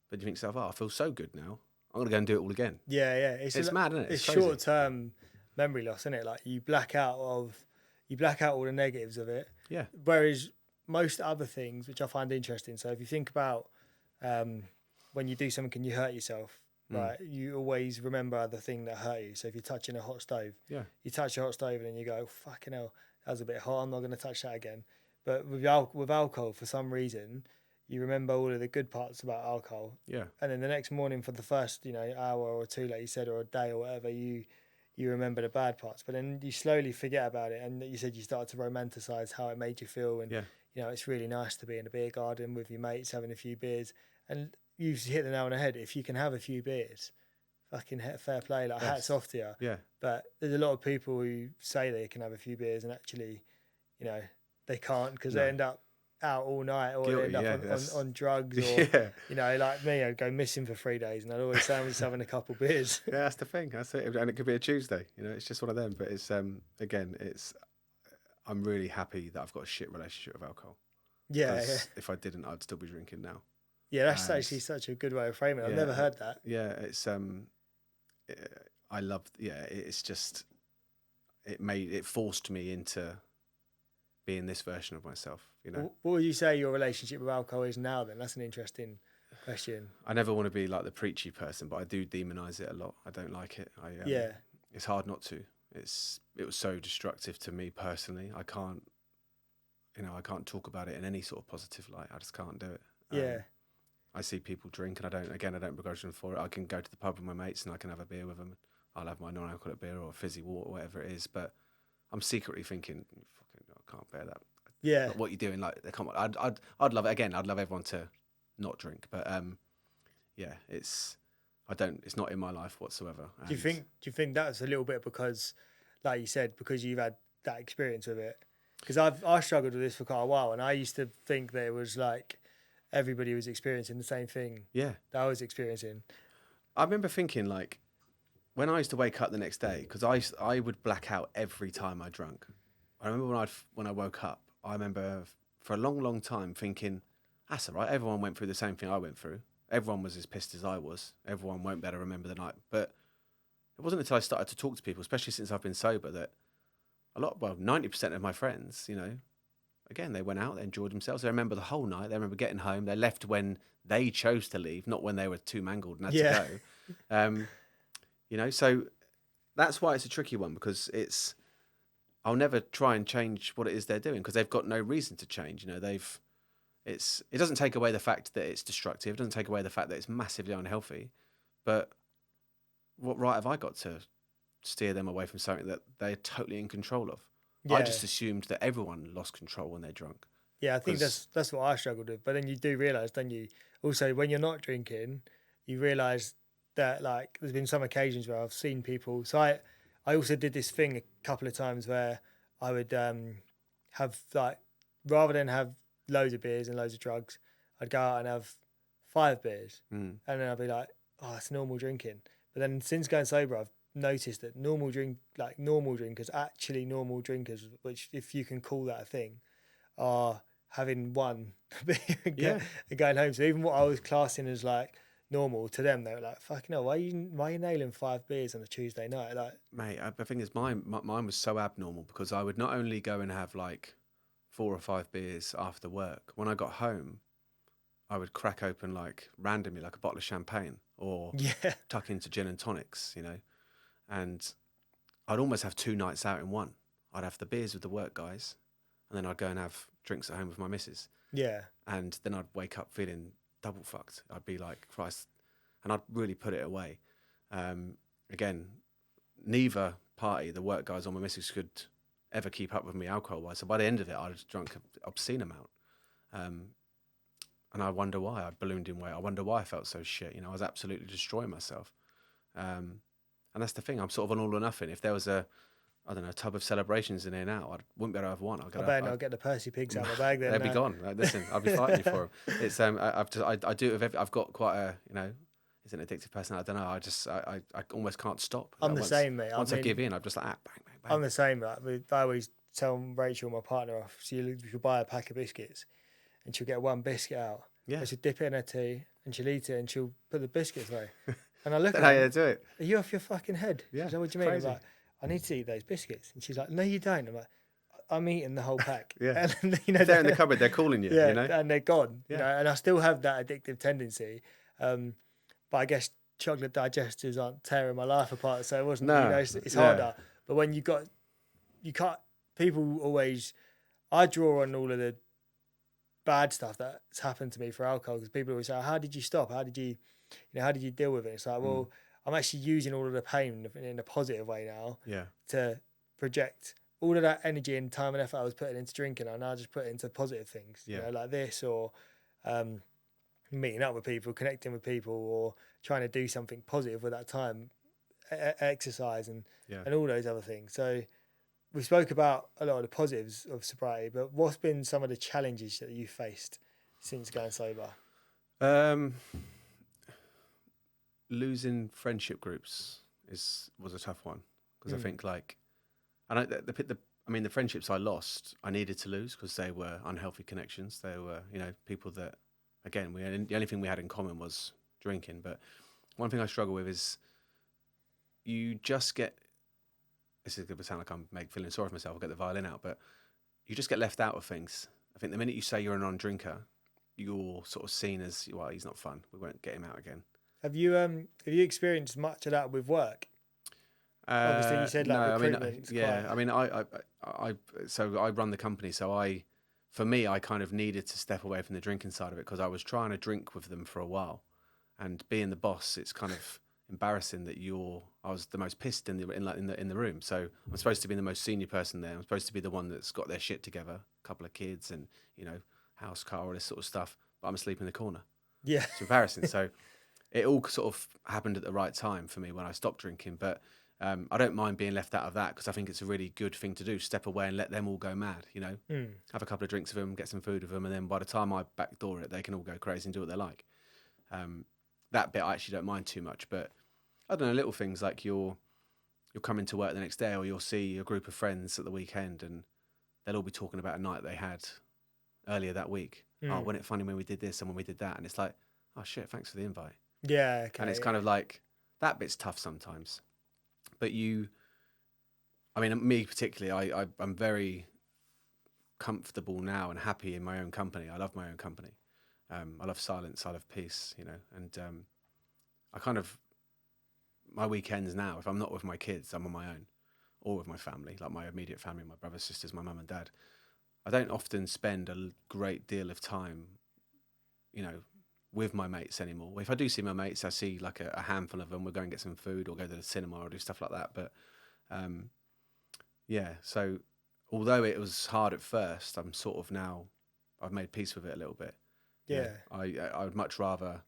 But you think to yourself, oh, I feel so good now. I'm going to go and do it all again. Yeah. It's mad, isn't it? It's short-term memory loss, isn't it? Like you black out all the negatives of it. Yeah. Whereas most other things, which I find interesting. So if you think about when you do something and you hurt yourself, right, you always remember the thing that hurt you. So if you're touching a hot stove, you touch a hot stove and then you go, fucking hell, that was a bit hot. I'm not going to touch that again. But with alcohol, for some reason, you remember all of the good parts about alcohol. Yeah. And then the next morning for the first, you know, hour or two, like you said, or a day or whatever, you remember the bad parts. But then you slowly forget about it. And you said you started to romanticize how it made you feel. And, you know, it's really nice to be in a beer garden with your mates having a few beers. And you've hit the nail on the head. If you can have a few beers, fucking fair play. Like, hats off to you. Yeah. But there's a lot of people who say they can have a few beers and actually, you know, they can't because they end up out all night or Guilty, they end up on drugs or, you know, like me, I'd go missing for 3 days and I'd always say I'm just having a couple beers. Yeah, that's the thing. That's it. And it could be a Tuesday, you know, it's just one of them. But it's, again, I'm really happy that I've got a shit relationship with alcohol. Yeah. If I didn't, I'd still be drinking now. Yeah, that's actually such a good way of framing it. I've never heard that. Yeah, it's, I love, it's just, it forced me into being this version of myself, you know. What would you say your relationship with alcohol is now then? That's an interesting question. I never want to be like the preachy person, but I do demonize it a lot. I don't like it. It's hard not to. It was so destructive to me personally. I can't talk about it in any sort of positive light. I just can't do it. I see people drink and I don't begrudge them for it. I can go to the pub with my mates and I can have a beer with them. I'll have my non-alcoholic beer or a fizzy water or whatever it is, but I'm secretly thinking, fucking, I can't bear that. Yeah. Like, what you're doing, like, come on. I'd love it. Again, I'd love everyone to not drink, but it's not in my life whatsoever. Do you think that's a little bit because, like you said, because you've had that experience with it? Because I struggled with this for quite a while, and I used to think that it was like everybody was experiencing the same thing. Yeah. That I was experiencing. I remember thinking, like, when I used to wake up the next day, because I would black out every time I drank. I remember when I woke up, I remember for a long, long time thinking, that's all right, everyone went through the same thing I went through. Everyone was as pissed as I was. Everyone won't be able to remember the night. But it wasn't until I started to talk to people, especially since I've been sober, that 90% of my friends, you know, again, they went out, they enjoyed themselves. They remember the whole night. They remember getting home. They left when they chose to leave, not when they were too mangled and had to go. So that's why it's a tricky one, because I'll never try and change what it is they're doing, because they've got no reason to change. It doesn't take away the fact that it's destructive. It doesn't take away the fact that it's massively unhealthy. But what right have I got to steer them away from something that they're totally in control of? I just assumed that everyone lost control when they're drunk. Yeah, I think that's what I struggled with. But then you do realise, don't you? Also, when you're not drinking, you realise that, like, there's been some occasions where I've seen people. So I also did this thing a couple of times where I would have, like, rather than have loads of beers and loads of drugs, I'd go out and have 5 beers, and then I'd be like, oh, it's normal drinking. But then since going sober, I've noticed that normal drinkers, actually normal drinkers, which, if you can call that a thing, are having one beer and going home. So even what I was classing as like normal, to them, they were like, fucking hell, why are you nailing 5 beers on a Tuesday night? Like, mate, I think it's mine was so abnormal, because I would not only go and have like 4 or 5 beers after work. When I got home, I would crack open, like, randomly, like a bottle of champagne, or tuck into gin and tonics, and I'd almost have 2 nights out in one. I'd have the beers with the work guys, and then I'd go and have drinks at home with my missus. Yeah. And then I'd wake up feeling double fucked. I'd be like, Christ, and I'd really put it away. Again, neither party, the work guys or my missus, could ever keep up with me alcohol-wise. So by the end of it, I'd drunk an obscene amount. And I wonder why I ballooned in weight. I wonder why I felt so shit. I was absolutely destroying myself. And that's the thing. I'm sort of an all or nothing. If there was a tub of celebrations in here now, I wouldn't be able to have one. I'll get the Percy pigs out of my bag then. They'd be gone. Listen, I'll be fighting you for them. It's I do it with I've got quite a it's an addictive personality. I don't know. I almost can't stop. I'm the same, mate. Once I give in, I'm just like, bang, bang, bang. I'm the same. Like, I always tell Rachel, my partner, off. She'll buy a pack of biscuits, and she'll get one biscuit out. Yeah. And she'll dip it in her tea, and she'll eat it, and she'll put the biscuits away. And I look at her. How you do it? Are you off your fucking head? Yeah. She's like, what do you mean? I'm like, I need to eat those biscuits. And she's like, no, you don't. I'm like, I'm eating the whole pack. Yeah. And, they're in the cupboard. They're calling you. Yeah. And they're gone. Yeah. And I still have that addictive tendency. But I guess chocolate digesters aren't tearing my life apart. So it wasn't. No. It's harder. But when you can't. People always. I draw on all of the bad stuff that's happened to me for alcohol, because people always say, how did you stop? How did you deal with it? It's like, well, I'm actually using all of the pain in a positive way now to project all of that energy and time and effort I was putting into drinking. I now just put it into positive things, like this, or meeting up with people, connecting with people, or trying to do something positive with that time, exercise and all those other things. So we spoke about a lot of the positives of sobriety, but what's been some of the challenges that you faced since going sober? Losing friendship groups was a tough one, because I think, like, and the friendships I lost, I needed to lose, because they were unhealthy connections. They were, people that, again, the only thing we had in common was drinking. But one thing I struggle with is you just get. This is going to sound like I'm feeling sorry for myself. I'll get the violin out, but you just get left out of things. I think the minute you say you're a non-drinker, you're sort of seen as, well, he's not fun. We won't get him out again. Have you experienced much of that with work? Obviously, you said recruitment. So I run the company. So I kind of needed to step away from the drinking side of it, because I was trying to drink with them for a while, and being the boss, it's kind of embarrassing that I was the most pissed in the room. So I'm supposed to be the most senior person there. I'm supposed to be the one that's got their shit together, a couple of kids and, house, car, all this sort of stuff. But I'm asleep in the corner. Yeah. It's embarrassing. So it all sort of happened at the right time for me when I stopped drinking. But I don't mind being left out of that, because I think it's a really good thing to do. Step away and let them all go mad, have a couple of drinks with them, get some food with them. And then by the time I backdoor it, they can all go crazy and do what they like. That bit I actually don't mind too much, but I don't know, little things like you'll come into work the next day, or you'll see a group of friends at the weekend, and they'll all be talking about a night they had earlier that week. Oh, wasn't it funny when we did this and when we did that? And it's like, oh shit, thanks for the invite. Yeah. Okay, and it's kind of like, that bit's tough sometimes. But me particularly, I'm very comfortable now and happy in my own company. I love my own company. I love silence. I love peace, and I kind of, my weekends now, if I'm not with my kids, I'm on my own or with my family, like my immediate family, my brothers, sisters, my mum and dad. I don't often spend a great deal of time, with my mates anymore. If I do see my mates, I see like a handful of them. We'll go and get some food or go to the cinema or do stuff like that. But so although it was hard at first, I'm sort of now, I've made peace with it a little bit. Yeah. I would much rather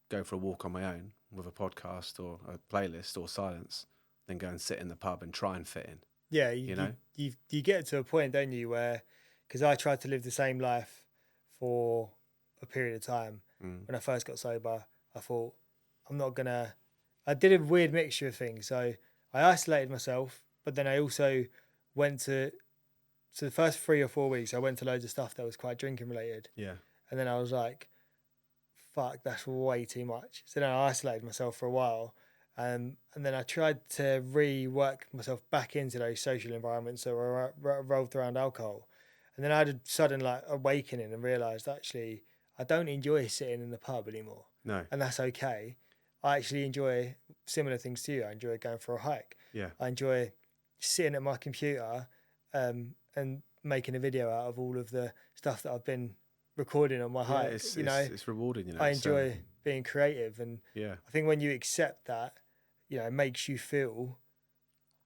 go for a walk on my own with a podcast or a playlist or silence than go and sit in the pub and try and fit in. Yeah, you get to a point, don't you, where, because I tried to live the same life for a period of time. When I first got sober, I thought, I did a weird mixture of things. So I isolated myself, but then I also went to the first 3 or 4 weeks, I went to loads of stuff that was quite drinking related. Yeah. And then I was like, fuck, that's way too much. So then I isolated myself for a while. And then I tried to rework myself back into those social environments that were revolved around alcohol. And then I had a sudden awakening and realised actually I don't enjoy sitting in the pub anymore. No. And that's okay. I actually enjoy similar things to you. I enjoy going for a hike. Yeah. I enjoy sitting at my computer and making a video out of all of the stuff that I've been recording on my hike. It's rewarding, I enjoy being creative, and I think when you accept that, it makes you feel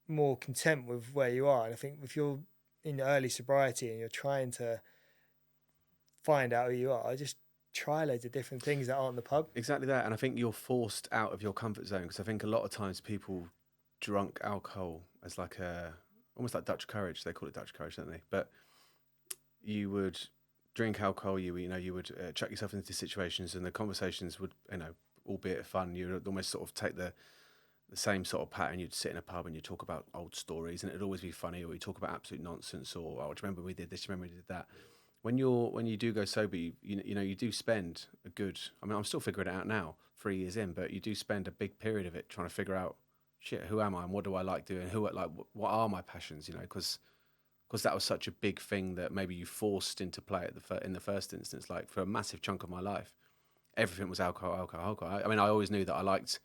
more content with where you are. And I think if you're in early sobriety and you're trying to find out who you are, just try loads of different things that aren't the pub. Exactly that. And I think you're forced out of your comfort zone, because I think a lot of times people drunk alcohol as like almost like Dutch courage. They call it Dutch courage, don't they? But you would drink alcohol, you would chuck yourself into situations, and the conversations would, albeit fun, you would almost sort of take the same sort of pattern. You'd sit in a pub and you talk about old stories, and it'd always be funny, or you talk about absolute nonsense, or, oh, do you remember we did this? Do you remember we did that? When you do go sober, you do spend a good, I'm still figuring it out now, 3 years in, but you do spend a big period of it trying to figure out, shit, who am I and what do I like doing? What are my passions? Because that was such a big thing that maybe you forced into play in the first instance. Like for a massive chunk of my life, everything was alcohol. I always knew that I liked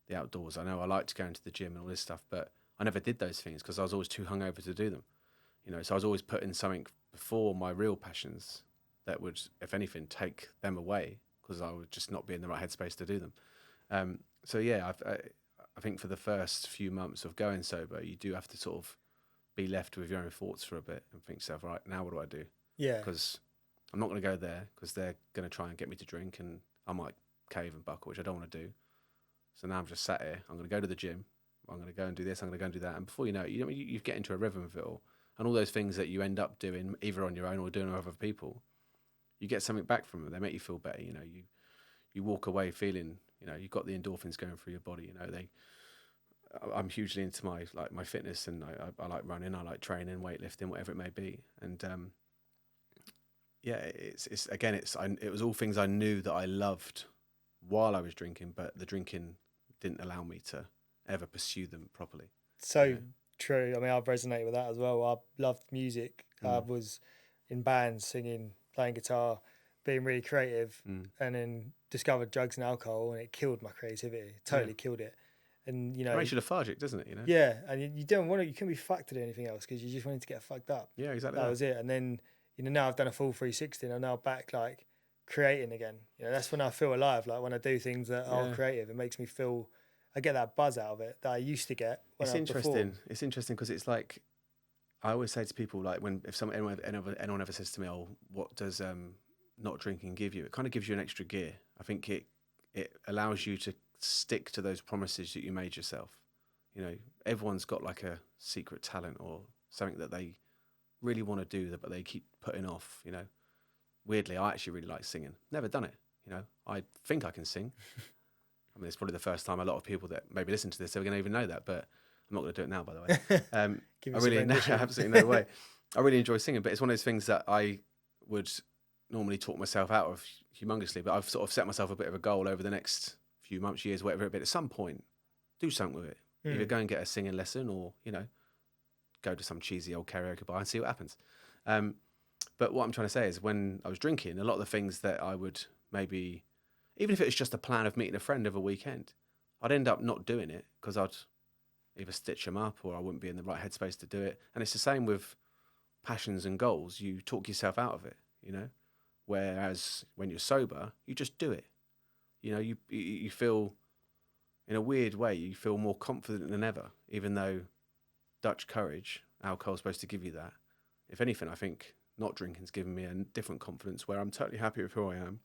the outdoors. I know I liked going to the gym and all this stuff, but I never did those things because I was always too hungover to do them. So I was always putting something before my real passions that would, if anything, take them away because I would just not be in the right headspace to do them. I think for the first few months of going sober, you do have to sort of be left with your own thoughts for a bit and think to yourself, right, now what do I do? Yeah. Because I'm not going to go there because they're going to try and get me to drink and I might cave and buckle, which I don't want to do. So now I'm just sat here. I'm going to go to the gym. I'm going to go and do this. I'm going to go and do that. And before you know it, you get into a rhythm of it all. And all those things that you end up doing, either on your own or doing with other people, you get something back from them. They make you feel better. You walk away feeling, you've got the endorphins going through your body. I'm hugely into my fitness, and I like running, I like training, weightlifting, whatever it may be. And it was all things I knew that I loved while I was drinking, but the drinking didn't allow me to ever pursue them properly. So true. I've resonated with that as well. I loved music. I was in bands, singing, playing guitar, being really creative, and then discovered drugs and alcohol, and it killed my creativity. Totally killed it. And it makes you lethargic, doesn't it? Yeah, and you don't want to. You can't be fucked to do anything else because you just wanted to get fucked up. Yeah, exactly. That was it. And then now I've done a full 360, and I'm now back creating again. That's when I feel alive. Like when I do things that are creative, it makes me feel. I get that buzz out of it that I used to get. It's interesting. It's interesting because it's like I always say to people, like if anyone ever says to me, "Oh, what does not drinking give you?" It kind of gives you an extra gear. I think it allows you to stick to those promises that you made yourself. Everyone's got like a secret talent or something that they really want to do, but they keep putting off. Weirdly, I actually really like singing. Never done it. I think I can sing. It's probably the first time a lot of people that maybe listen to this are going to even know that, but I'm not going to do it now, by the way. I really, absolutely no way. I really enjoy singing, but it's one of those things that I would normally talk myself out of humongously, but I've sort of set myself a bit of a goal over the next few months, years, whatever it be. At some point, do something with it. Either go and get a singing lesson or, go to some cheesy old karaoke bar and see what happens. But what I'm trying to say is when I was drinking, a lot of the things that I would maybe, even if it was just a plan of meeting a friend over a weekend, I'd end up not doing it because I'd either stitch them up or I wouldn't be in the right headspace to do it. And it's the same with passions and goals. You talk yourself out of it, you know? Whereas when you're sober, you just do it. You know, you feel, in a weird way, you feel more confident than ever, even though Dutch courage, alcohol's supposed to give you that. If anything, I think not drinking's given me a different confidence where I'm totally happy with who I am.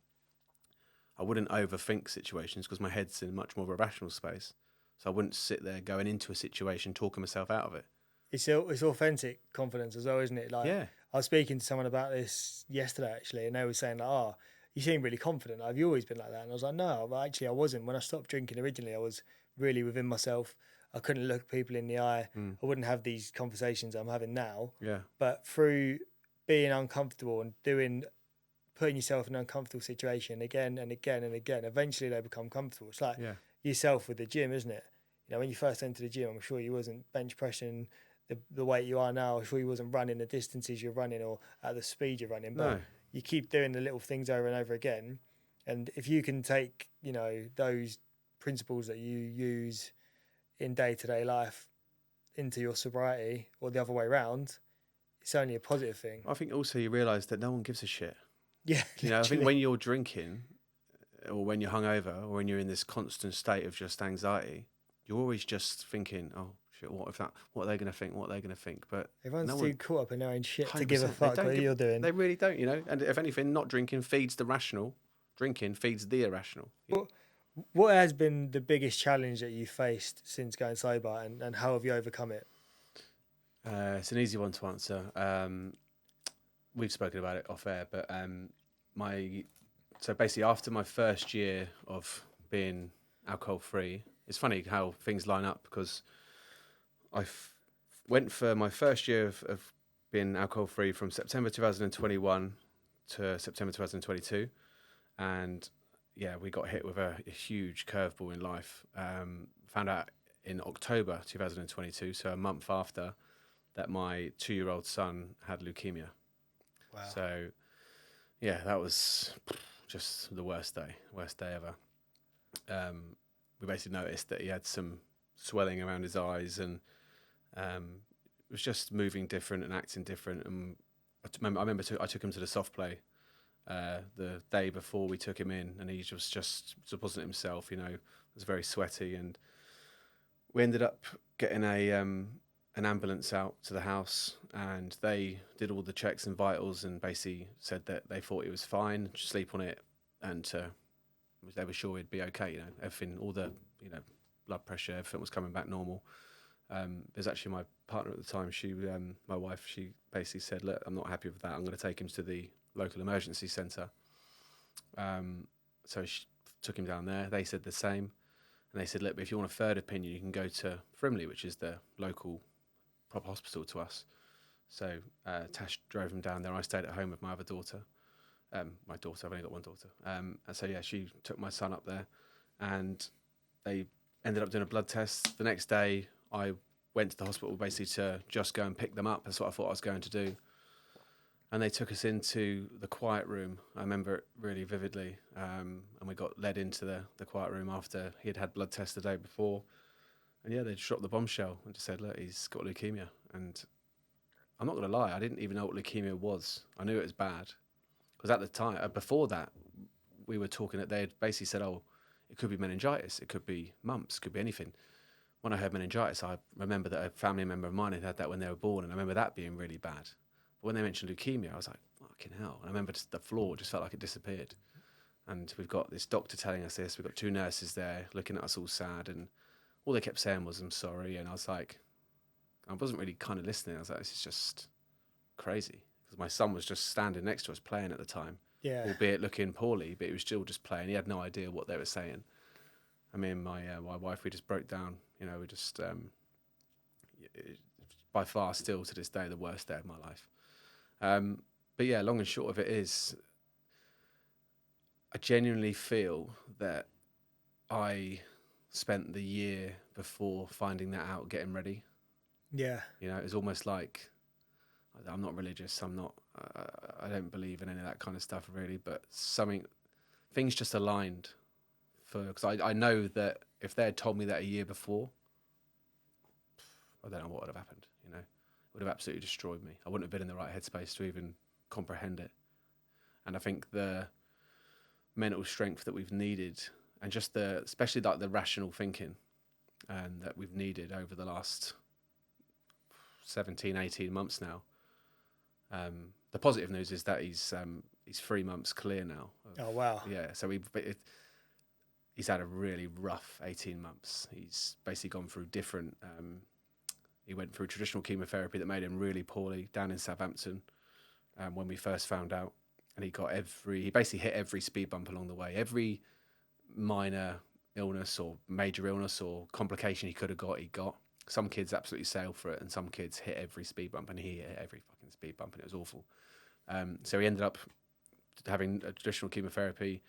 I wouldn't overthink situations because my head's in much more of a rational space. So I wouldn't sit there going into a situation, talking myself out of it. It's authentic confidence as well, isn't it? Like, yeah. I was speaking to someone about this yesterday, actually, and they were saying, like, oh, you seem really confident. Have you always been like that? And I was like, no, but actually I wasn't. When I stopped drinking originally, I was really within myself. I couldn't look people in the eye. I wouldn't have these conversations I'm having now. Yeah. But through being uncomfortable and putting yourself in an uncomfortable situation again and again and again, eventually they become comfortable. It's like yourself with the gym, isn't it? You know, when you first entered the gym, I'm sure you wasn't bench pressing the weight you are now. I'm sure you wasn't running the distances you're running or at the speed you're running. But you keep doing the little things over and over again. And if you can take, you know, those principles that you use in day-to-day life into your sobriety or the other way around, it's only a positive thing. I think also you realise that no one gives a shit. Yeah, you know, I think when you're drinking or when you're hungover or when you're in this constant state of just anxiety, you're always just thinking, oh shit, what are they going to think? What are they going to think? But everyone's too caught up in their own shit to give a fuck what you're doing. They really don't, you know. And if anything, not drinking feeds the rational. Drinking feeds the irrational. What has been the biggest challenge that you faced since going sober, and how have you overcome it? It's an easy one to answer. We've spoken about it off air, but so basically after my first year of being alcohol free, it's funny how things line up because I went for my first year of being alcohol free from September 2021 to September 2022, and we got hit with a huge curveball in life. Found out in October 2022, so a month after, that my 2-year-old son had leukemia. Wow. So, that was just the worst day ever. We basically noticed that he had some swelling around his eyes and was just moving different and acting different. And I remember I took him to the soft play the day before we took him in, and he just wasn't himself. You know, was very sweaty, and we ended up getting an ambulance out to the house, and they did all the checks and vitals and basically said that they thought he was fine, just sleep on it, and they were sure he'd be okay. You know, everything, all the blood pressure, everything was coming back normal. There's actually my partner at the time. My wife, she basically said, "Look, I'm not happy with that. I'm going to take him to the local emergency centre." So she took him down there. They said the same, and they said, "Look, if you want a third opinion, you can go to Frimley, which is the local proper hospital to us." So Tash drove him down there. I stayed at home with my other daughter. My daughter, I've only got one daughter. And so she took my son up there, and they ended up doing a blood test. The next day, I went to the hospital basically to just go and pick them up. That's what I thought I was going to do. And they took us into the quiet room. I remember it really vividly. And we got led into the quiet room after he had blood tests the day before. And they just dropped the bombshell and just said, "Look, he's got leukemia." And I'm not going to lie, I didn't even know what leukemia was. I knew it was bad. Because at the time, before that, we were talking that they had basically said, "Oh, it could be meningitis, it could be mumps, it could be anything." When I heard meningitis, I remember that a family member of mine had that when they were born, and I remember that being really bad. But when they mentioned leukemia, I was like, fucking hell. And I remember just the floor just felt like it disappeared. And we've got this doctor telling us this, we've got 2 nurses there looking at us all sad, and all they kept saying was, "I'm sorry." And I was like, I wasn't really kind of listening. I was like, this is just crazy. Because my son was just standing next to us playing at the time, albeit looking poorly, but he was still just playing. He had no idea what they were saying. I mean, my wife, we just broke down. You know, we just, by far still to this day, the worst day of my life. But long and short of it is, I genuinely feel that I spent the year before finding that out, getting ready. Yeah. You know, it was almost like I'm not religious. I don't believe in any of that kind of stuff really. But things just aligned because I know that if they had told me that a year before, I don't know what would have happened. You know, it would have absolutely destroyed me. I wouldn't have been in the right headspace to even comprehend it. And I think the mental strength that we've needed, and just especially like the rational thinking, and that we've needed over the last 17, 18 months now. The positive news is that he's 3 months clear now. Oh wow! Yeah, so he's had a really rough 18 months. He's basically gone through different. He went through traditional chemotherapy that made him really poorly down in Southampton when we first found out, and he basically hit every speed bump along the way. Every minor illness or major illness or complication he could have got, he got. Some kids absolutely sail for it, and some kids hit every speed bump, and he hit every fucking speed bump, and it was awful. So he ended up having a traditional chemotherapy,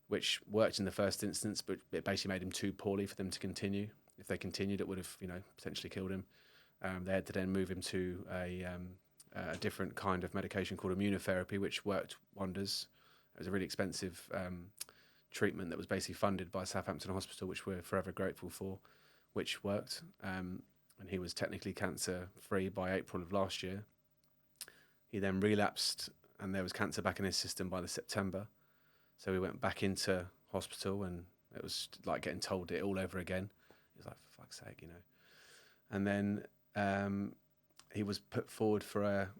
which worked in the first instance, but it basically made him too poorly for them to continue. If they continued, it would have, potentially killed him. They had to then move him to a different kind of medication called immunotherapy, which worked wonders. It was a really expensive treatment that was basically funded by Southampton Hospital, which we're forever grateful for, which worked. And he was technically cancer-free by April of last year. He then relapsed, and there was cancer back in his system by the September. So we went back into hospital, and it was like getting told it all over again. He was like, for fuck's sake, And then he was put forward for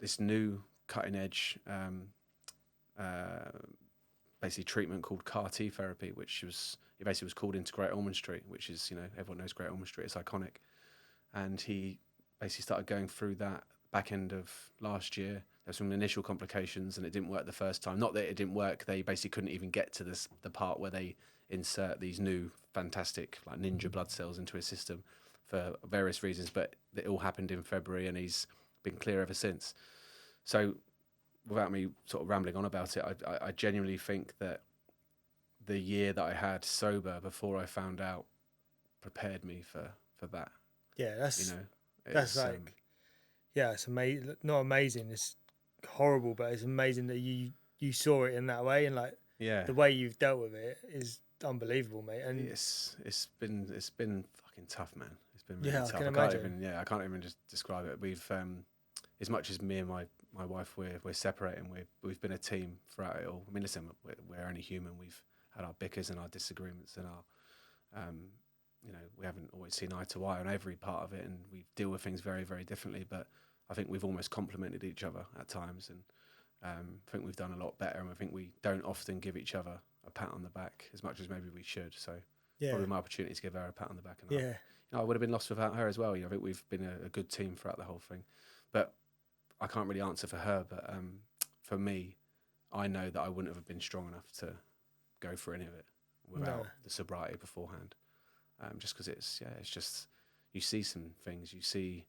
this new cutting-edge basically treatment called CAR T therapy, it basically was called into Great Ormond Street, which is, everyone knows Great Ormond Street, it's iconic. And he basically started going through that back end of last year. There were some initial complications, and it didn't work the first time. Not that it didn't work, they basically couldn't even get to the part where they insert these new fantastic like ninja blood cells into his system for various reasons, but it all happened in February, and he's been clear ever since. So without me sort of rambling on about it, I genuinely think that the year that I had sober before I found out prepared me for that. Yeah, that's like, it's amazing. Not amazing, it's horrible, but it's amazing that you saw it in that way, and like the way you've dealt with it is unbelievable, mate. And it's been fucking tough, man. It's been really tough. I can imagine. I can't even just describe it. We've as much as me and my wife we're separating, we've been a team throughout it all. I mean, listen, we're only human. We've had our bickers and our disagreements and our we haven't always seen eye to eye on every part of it, and we deal with things very, very differently. But I think we've almost complemented each other at times, and I think we've done a lot better. And I think we don't often give each other a pat on the back as much as maybe we should. So probably my opportunity to give her a pat on the back. And I would have been lost without her as well. I think we've been a good team throughout the whole thing. But I can't really answer for her. But for me, I know that I wouldn't have been strong enough to go for any of it without the sobriety beforehand. Just because it's just, you see some things, you see,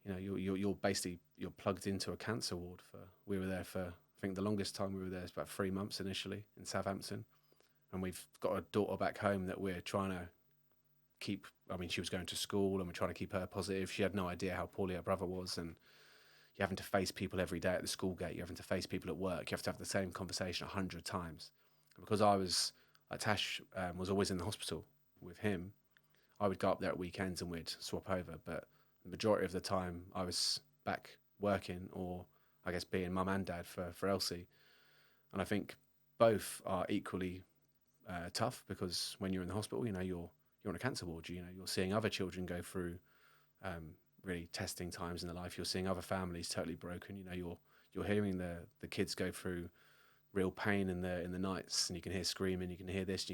you're basically, you're plugged into a cancer ward we were there for, I think the longest time we were there is about 3 months initially in Southampton. And we've got a daughter back home that we're trying to keep, she was going to school and we're trying to keep her positive. She had no idea how poorly her brother was, and you're having to face people every day at the school gate. You're having to face people at work. You have to have the same conversation 100 times. And because Tash was always in the hospital with him, I would go up there at weekends and we'd swap over. But the majority of the time I was back working, or I guess being mum and dad for Elsie. And I think both are equally tough, because when you're in the hospital, you're on a cancer ward. You're seeing other children go through really testing times in their life. You're seeing other families totally broken. You're hearing the kids go through real pain in the nights, and you can hear screaming, you can hear this,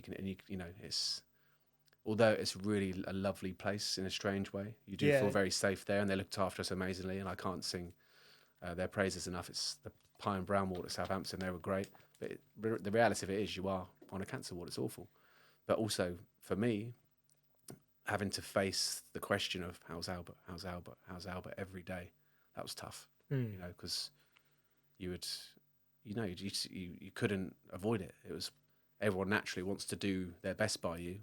it's, although it's really a lovely place in a strange way, you do feel very safe there, and they looked after us amazingly, and I can't sing their praises enough. It's the Pie and Brown ward at Southampton, they were great, but the reality of it is you are on a cancer ward. It's awful. But also for me, having to face the question of how's Albert every day, that was tough. Because you would, you couldn't avoid it. It was, everyone naturally wants to do their best by you.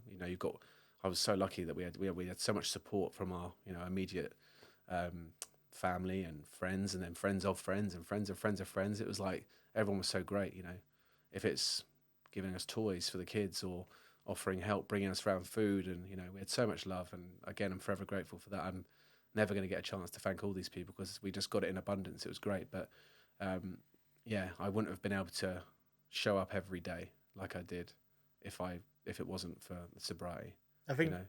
I was so lucky that we had so much support from our immediate family and friends, and then friends of friends and friends of friends of friends. It was like everyone was so great, you know. If it's giving us toys for the kids or offering help, bringing us around food, and you know, we had so much love. And again, I'm forever grateful for that. I'm never going to get a chance to thank all these people because we just got it in abundance. It was great, but yeah, I wouldn't have been able to show up every day like I did if it wasn't for sobriety. I think, you know?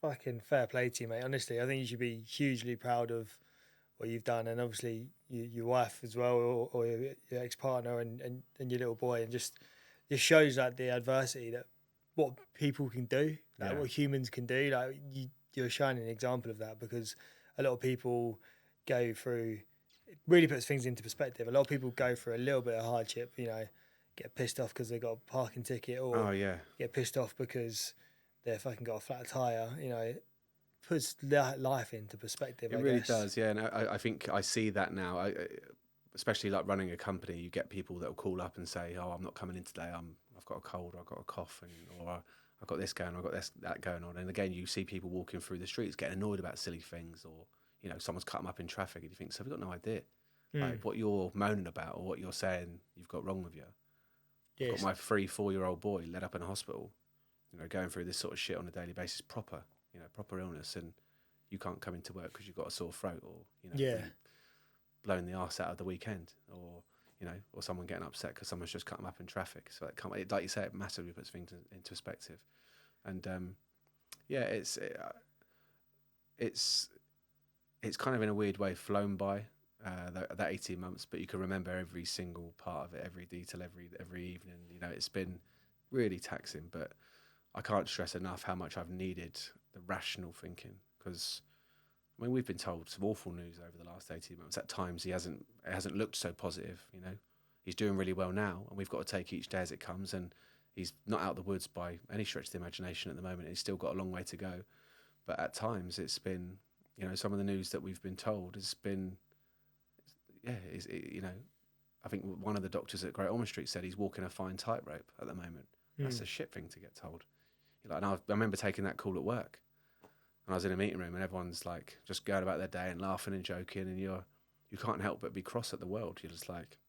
fucking fair play to you, mate. Honestly, I think you should be hugely proud of what you've done, and obviously your wife as well, or your ex-partner and your little boy, and just shows like the adversity that what people can do, like what humans can do. Like you're a shining example of that, because a lot of people go through. It really puts things into perspective. A lot of people go through a little bit of hardship, you know, get pissed off because they got a parking ticket, or get pissed off because they fucking got a flat tire. You know, it puts life into perspective. It really does, yeah. And I think I see that now. Especially like running a company, you get people that will call up and say, "Oh, I'm not coming in today. I've got a cold, or I've got a cough, or I've got this going, I've got that going on." And again, you see people walking through the streets getting annoyed about silly things, or you know, someone's cut them up in traffic, and you think, "So we've got no idea, like what you're moaning about or what you're saying you've got wrong with you." I've got my 3-4-year-old boy led up in a hospital, you know, going through this sort of shit on a daily basis, proper illness, and you can't come into work because you've got a sore throat, or you know, really blowing the arse out of the weekend, or you know, or someone getting upset because someone's just cut them up in traffic. So like you say, it massively puts things into perspective. And it's kind of in a weird way flown by that 18 months, but you can remember every single part of it, every detail, every evening. You know, it's been really taxing, but I can't stress enough how much I've needed the rational thinking, because I mean, we've been told some awful news over the last 18 months. At times, it hasn't looked so positive. You know, he's doing really well now, and we've got to take each day as it comes. And he's not out of the woods by any stretch of the imagination at the moment. He's still got a long way to go. But at times, it's been, you know, some of the news that we've been told has been, you know, I think one of the doctors at Great Ormond Street said he's walking a fine tightrope at the moment. That's a shit thing to get told. Like, and I remember taking that call at work. And I was in a meeting room, and everyone's like just going about their day and laughing and joking, and you can't help but be cross at the world. You're just like,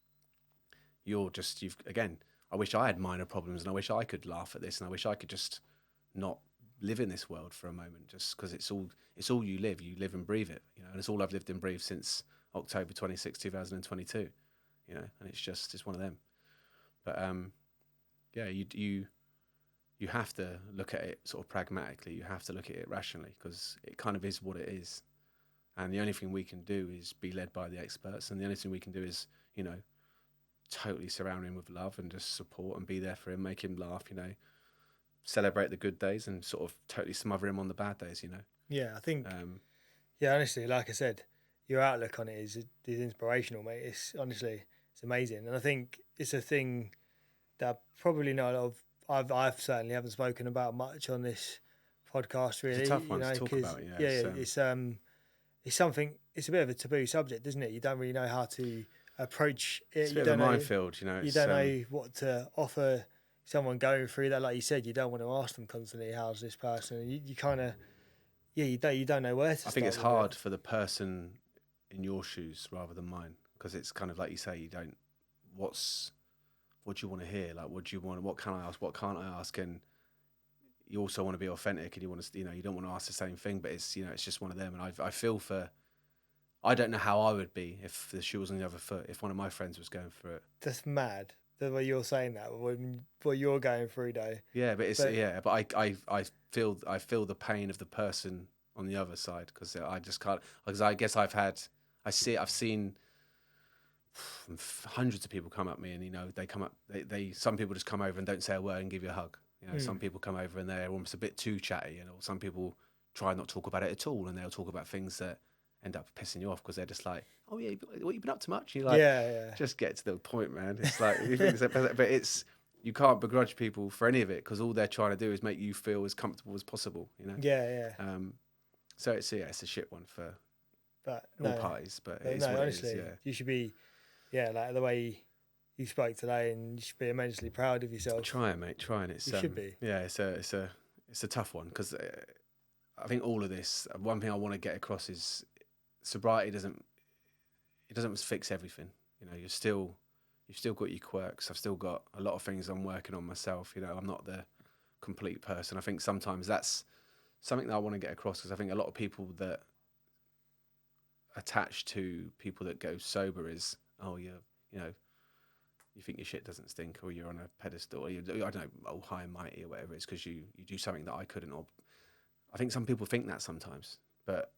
again, I wish I had minor problems, and I wish I could laugh at this, and I wish I could just not live in this world for a moment, just because it's all you live and breathe it, you know. And it's all I've lived and breathed since October 26, 2022, you know. And it's one of them. But you have to look at it sort of pragmatically. You have to look at it rationally, because it kind of is what it is. And the only thing we can do is be led by the experts. And the only thing we can do is, you know, totally surround him with love and just support and be there for him, make him laugh, you know, celebrate the good days and sort of totally smother him on the bad days, you know. Yeah, I think, honestly, like I said, your outlook on it is inspirational, mate. It's honestly, it's amazing. And I think it's a thing that probably not a lot of, I've certainly haven't spoken about much on this podcast. Really, it's a tough one to talk about. It's something. It's a bit of a taboo subject, isn't it? You don't really know how to approach it. It's a bit of a minefield, you know. You don't know what to offer someone going through that. Like you said, you don't want to ask them constantly, "How's this person?" You kind of, you don't know where to. I think it's hard for the person in your shoes rather than mine, because it's kind of like you say, you don't. What do you want to hear? Like, what do you want? What can I ask? What can't I ask? And you also want to be authentic, and you want to, you know, you don't want to ask the same thing. But it's, you know, it's just one of them. And I feel for. I don't know how I would be if the shoe was on the other foot. If one of my friends was going through it. That's mad. The way you're saying that, what you're going through, though. Yeah, but But I feel the pain of the person on the other side, because I just can't. Because I guess I've seen hundreds of people come up me, and you know, they come up. Some people just come over and don't say a word and give you a hug. You know, some people come over and they're almost a bit too chatty, you know. Some people try not to talk about it at all, and they'll talk about things that end up pissing you off, because they're just like, "Oh yeah, what you been up to much?" You're like, just get to the point, man. It's like, but it's, you can't begrudge people for any of it, because all they're trying to do is make you feel as comfortable as possible, you know. So it's a shit one for all parties, but it is what honestly, it is. Yeah, you should be. Yeah, like the way you spoke today, and you should be immensely proud of yourself. Trying, mate, trying. It's, you should be. Yeah, it's a tough one, because I think all of this. One thing I want to get across is sobriety it doesn't fix everything. You know, you've still got your quirks. I've still got a lot of things I'm working on myself. You know, I'm not the complete person. I think sometimes that's something that I want to get across, because I think a lot of people that attach to people that go sober is, oh, you know, you think your shit doesn't stink, or you're on a pedestal, or I don't know, oh, high and mighty or whatever it is, because you do something that I couldn't. Or I think some people think that sometimes, but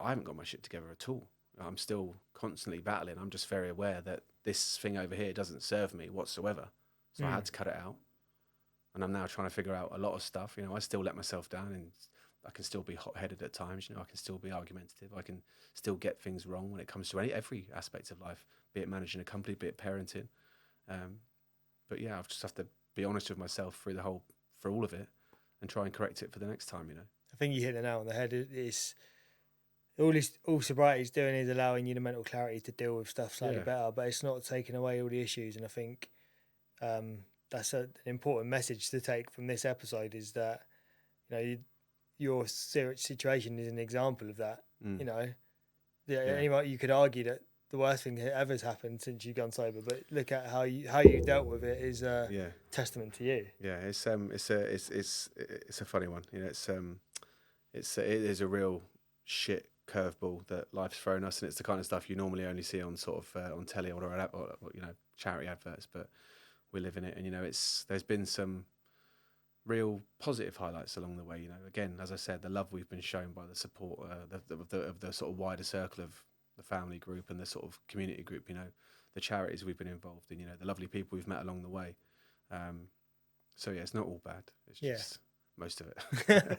I haven't got my shit together at all. I'm still constantly battling. I'm just very aware that this thing over here doesn't serve me whatsoever. So I had to cut it out. And I'm now trying to figure out a lot of stuff. You know, I still let myself down, and I can still be hot-headed at times. You know, I can still be argumentative. I can still get things wrong when it comes to every aspect of life, be it managing a company, be it parenting. But yeah, I just have to be honest with myself for all of it, and try and correct it for the next time, you know. I think you hit the nail on the head. It's all sobriety is doing is allowing you the mental clarity to deal with stuff slightly better, but it's not taking away all the issues. And I think that's an important message to take from this episode, is that, you know, your situation is an example of that. You know, you could argue that the worst thing that ever's happened since you've gone sober, but look at how you dealt with it is a testament to you. Yeah, it's a funny one. You know, it is a real shit curveball that life's thrown us, and it's the kind of stuff you normally only see on sort of on telly or you know, charity adverts, but we live in it. And you know, there's been some real positive highlights along the way. You know, again, as I said, the love we've been shown by the support of the sort of wider circle of the family group and the sort of community group. You know, the charities we've been involved in. You know, the lovely people we've met along the way. So yeah, it's not all bad. It's just most of it.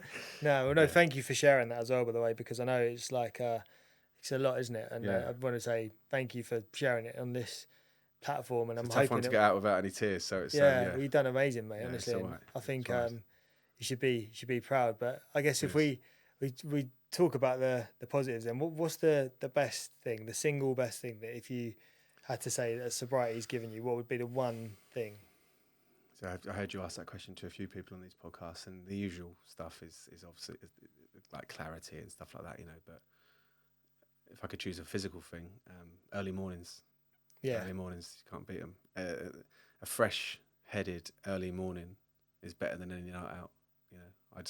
Thank you for sharing that as well, by the way, because I know it's like it's a lot, isn't it? And I want to say thank you for sharing it on this platform. And it's a tough one to get out without any tears. So it's well, you've done amazing, mate. Honestly, right. I think you should be proud. But I guess if we talk about the positives, then what's the best thing, the single best thing that if you had to say that sobriety's given you, what would be the one thing? So I heard you ask that question to a few people on these podcasts, and the usual stuff is obviously like clarity and stuff like that, you know. But if I could choose a physical thing, early mornings. Yeah, early mornings, you can't beat them. A fresh-headed early morning is better than any night out. You know,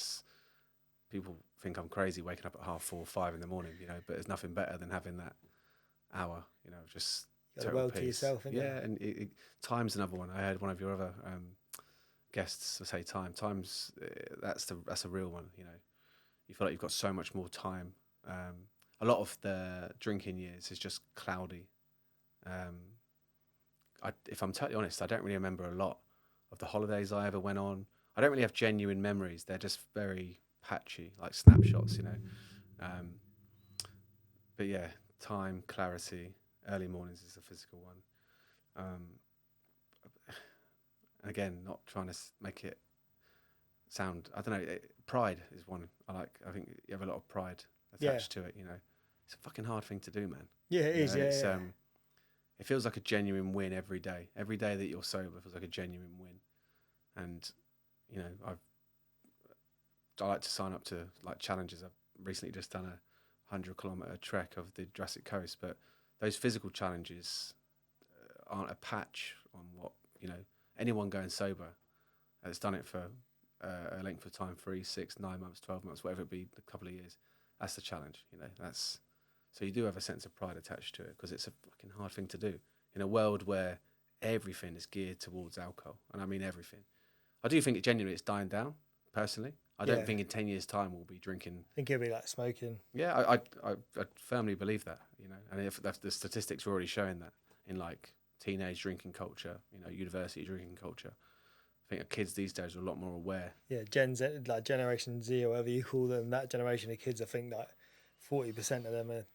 people think I'm crazy waking up at 4:30, 5 in the morning. You know, but there's nothing better than having that hour. You know, just total peace. To yourself, and time's another one. I heard one of your other guests say time's that's a real one. You know, you feel like you've got so much more time. A lot of the drinking years is just cloudy. If I'm totally honest, I don't really remember a lot of the holidays I ever went on. I don't really have genuine memories. They're just very patchy, like snapshots, you know. But yeah, time, clarity, early mornings is a physical one. Again, not trying to make it sound, I don't know, pride is one I like. I think you have a lot of pride attached to it, you know. It's a fucking hard thing to do, man. Yeah, it is, it feels like a genuine win every day. Every day that you're sober feels like a genuine win. And, you know, I like to sign up to like challenges. I've recently just done a 100-kilometre trek of the Jurassic Coast, but those physical challenges aren't a patch on what, you know, anyone going sober that's done it for a length of time, 3, 6, 9 months, 12 months, whatever it be, a couple of years. That's the challenge, you know. So you do have a sense of pride attached to it, because it's a fucking hard thing to do in a world where everything is geared towards alcohol, and I mean everything. I do think it's dying down, personally. I don't think in 10 years' time we'll be drinking. I think it'll be like smoking. Yeah, I firmly believe that, you know, and if the statistics are already showing that in like teenage drinking culture, you know, university drinking culture. I think kids these days are a lot more aware. Yeah, Gen Z, like Generation Z or whatever you call them, that generation of kids, I think like 40% of them are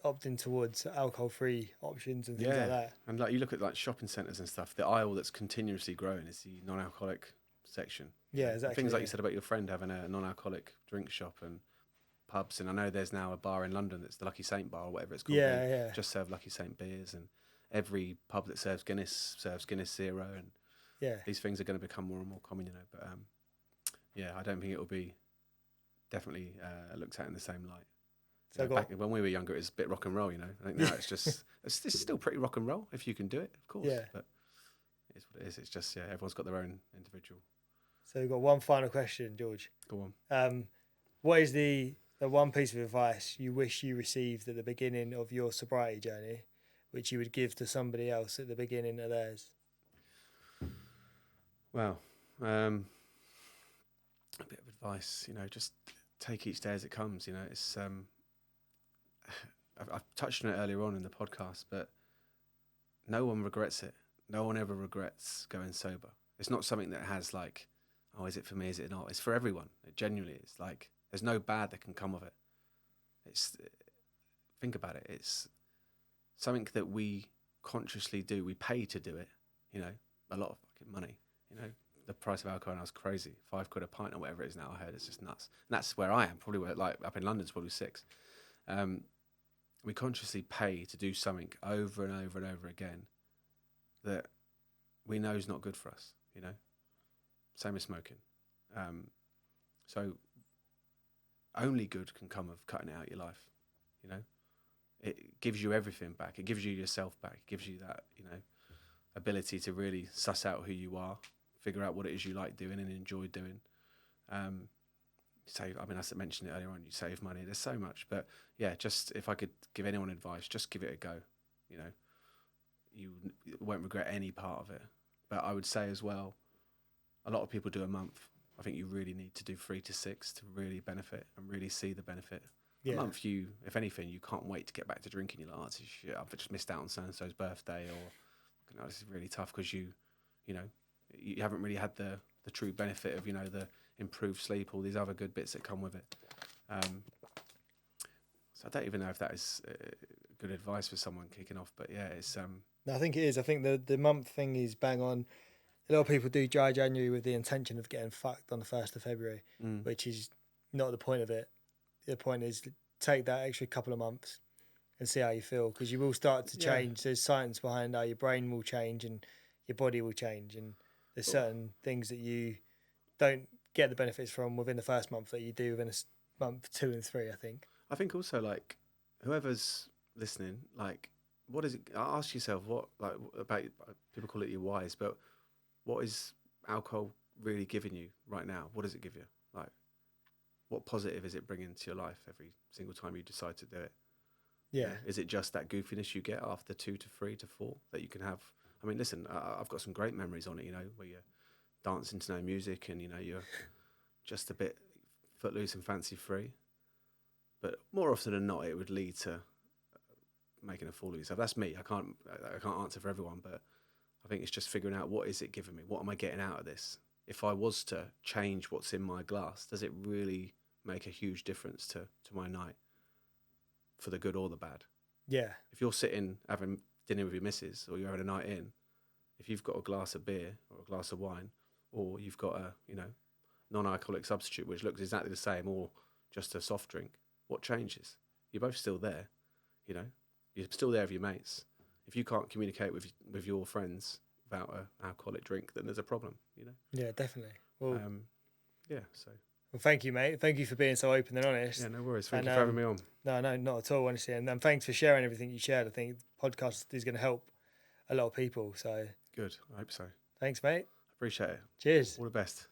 opting towards alcohol-free options and things like that. And like you look at like shopping centres and stuff, the aisle that's continuously growing is the non-alcoholic section. Yeah, exactly. Things like you said about your friend having a non-alcoholic drink shop and pubs, and I know there's now a bar in London that's the Lucky Saint bar or whatever it's called. Yeah. Just serve Lucky Saint beers, and every pub that serves Guinness Zero, and these things are going to become more and more common, you know. But I don't think it will be definitely looked at in the same light. So back when we were younger, it was a bit rock and roll, you know. I think now it's just it's still pretty rock and roll if you can do it, of course. Yeah. But it's what it is. It's just everyone's got their own individual. So we've got one final question, George. Go on. What is the one piece of advice you wish you received at the beginning of your sobriety journey, which you would give to somebody else at the beginning of theirs? Well, a bit of advice, you know, just take each day as it comes. You know, it's I've touched on it earlier on in the podcast, but no one regrets it. No one ever regrets going sober. It's not something that has like, oh, is it for me? Is it not? It's for everyone. It genuinely is. Like, there's no bad that can come of it. Think about it. It's something that we consciously do. We pay to do it. You know, a lot of fucking money. You know, the price of alcohol now is crazy. £5 a pint or whatever it is now. I heard it's just nuts. And that's where I am. Probably like up in London, it's probably £6. We consciously pay to do something over and over and over again that we know is not good for us. You know, same as smoking. So only good can come of cutting it out of your life. You know, it gives you everything back. It gives you yourself back. It gives you that, you know, ability to really suss out who you are, figure out what it is you like doing and enjoy doing. Save. I mean, as I mentioned it earlier on, you save money. There's so much, but yeah, just if I could give anyone advice, just give it a go. You know, you won't regret any part of it. But I would say as well, a lot of people do a month. I think you really need to do 3 to 6 to really benefit and really see the benefit. Yeah. A month, if anything, you can't wait to get back to drinking. You're like, oh, shit, I've just missed out on so-and-so's birthday, or you know, this is really tough because you haven't really had the true benefit of, you know, the improved sleep, all these other good bits that come with it. So I don't even know if that is good advice for someone kicking off, but yeah, it's No, I think it is. I think the month thing is bang on. A lot of people do dry January with the intention of getting fucked on the 1st of February, which is not the point of it. The point is to take that extra couple of months and see how you feel, because you will start to change. There's science behind how your brain will change and your body will change, and there's certain things that you don't get the benefits from within the first month that you do within month 2 and 3, I think. I think also, like, whoever's listening, like, what is it? Ask yourself what, like, about, people call it your whys, but what is alcohol really giving you right now? What does it give you? Like, what positive is it bringing to your life every single time you decide to do it? Yeah. Is it just that goofiness you get after 2 to 3 to 4 that you can have? I mean, listen, I've got some great memories on it, you know, where you're dancing to no music and, you know, you're just a bit footloose and fancy free. But more often than not, it would lead to making a fool of yourself. That's me. I can't answer for everyone, but I think it's just figuring out, what is it giving me? What am I getting out of this? If I was to change what's in my glass, does it really make a huge difference to my night, for the good or the bad? Yeah. If you're sitting having dinner with your missus, or you're having a night in, if you've got a glass of beer or a glass of wine, or you've got a, you know, non-alcoholic substitute which looks exactly the same, or just a soft drink, what changes? You're both still there, you know. You're still there with your mates. If you can't communicate with your friends about an alcoholic drink, then there's a problem, you know. Yeah, definitely. Well, yeah. So. Well, thank you, mate. Thank you for being so open and honest. Yeah, no worries. Thank you for having me on. No, not at all, honestly. And thanks for sharing everything you shared. I think the podcast is going to help a lot of people. So good. I hope so. Thanks, mate. Appreciate it. Cheers. All the best.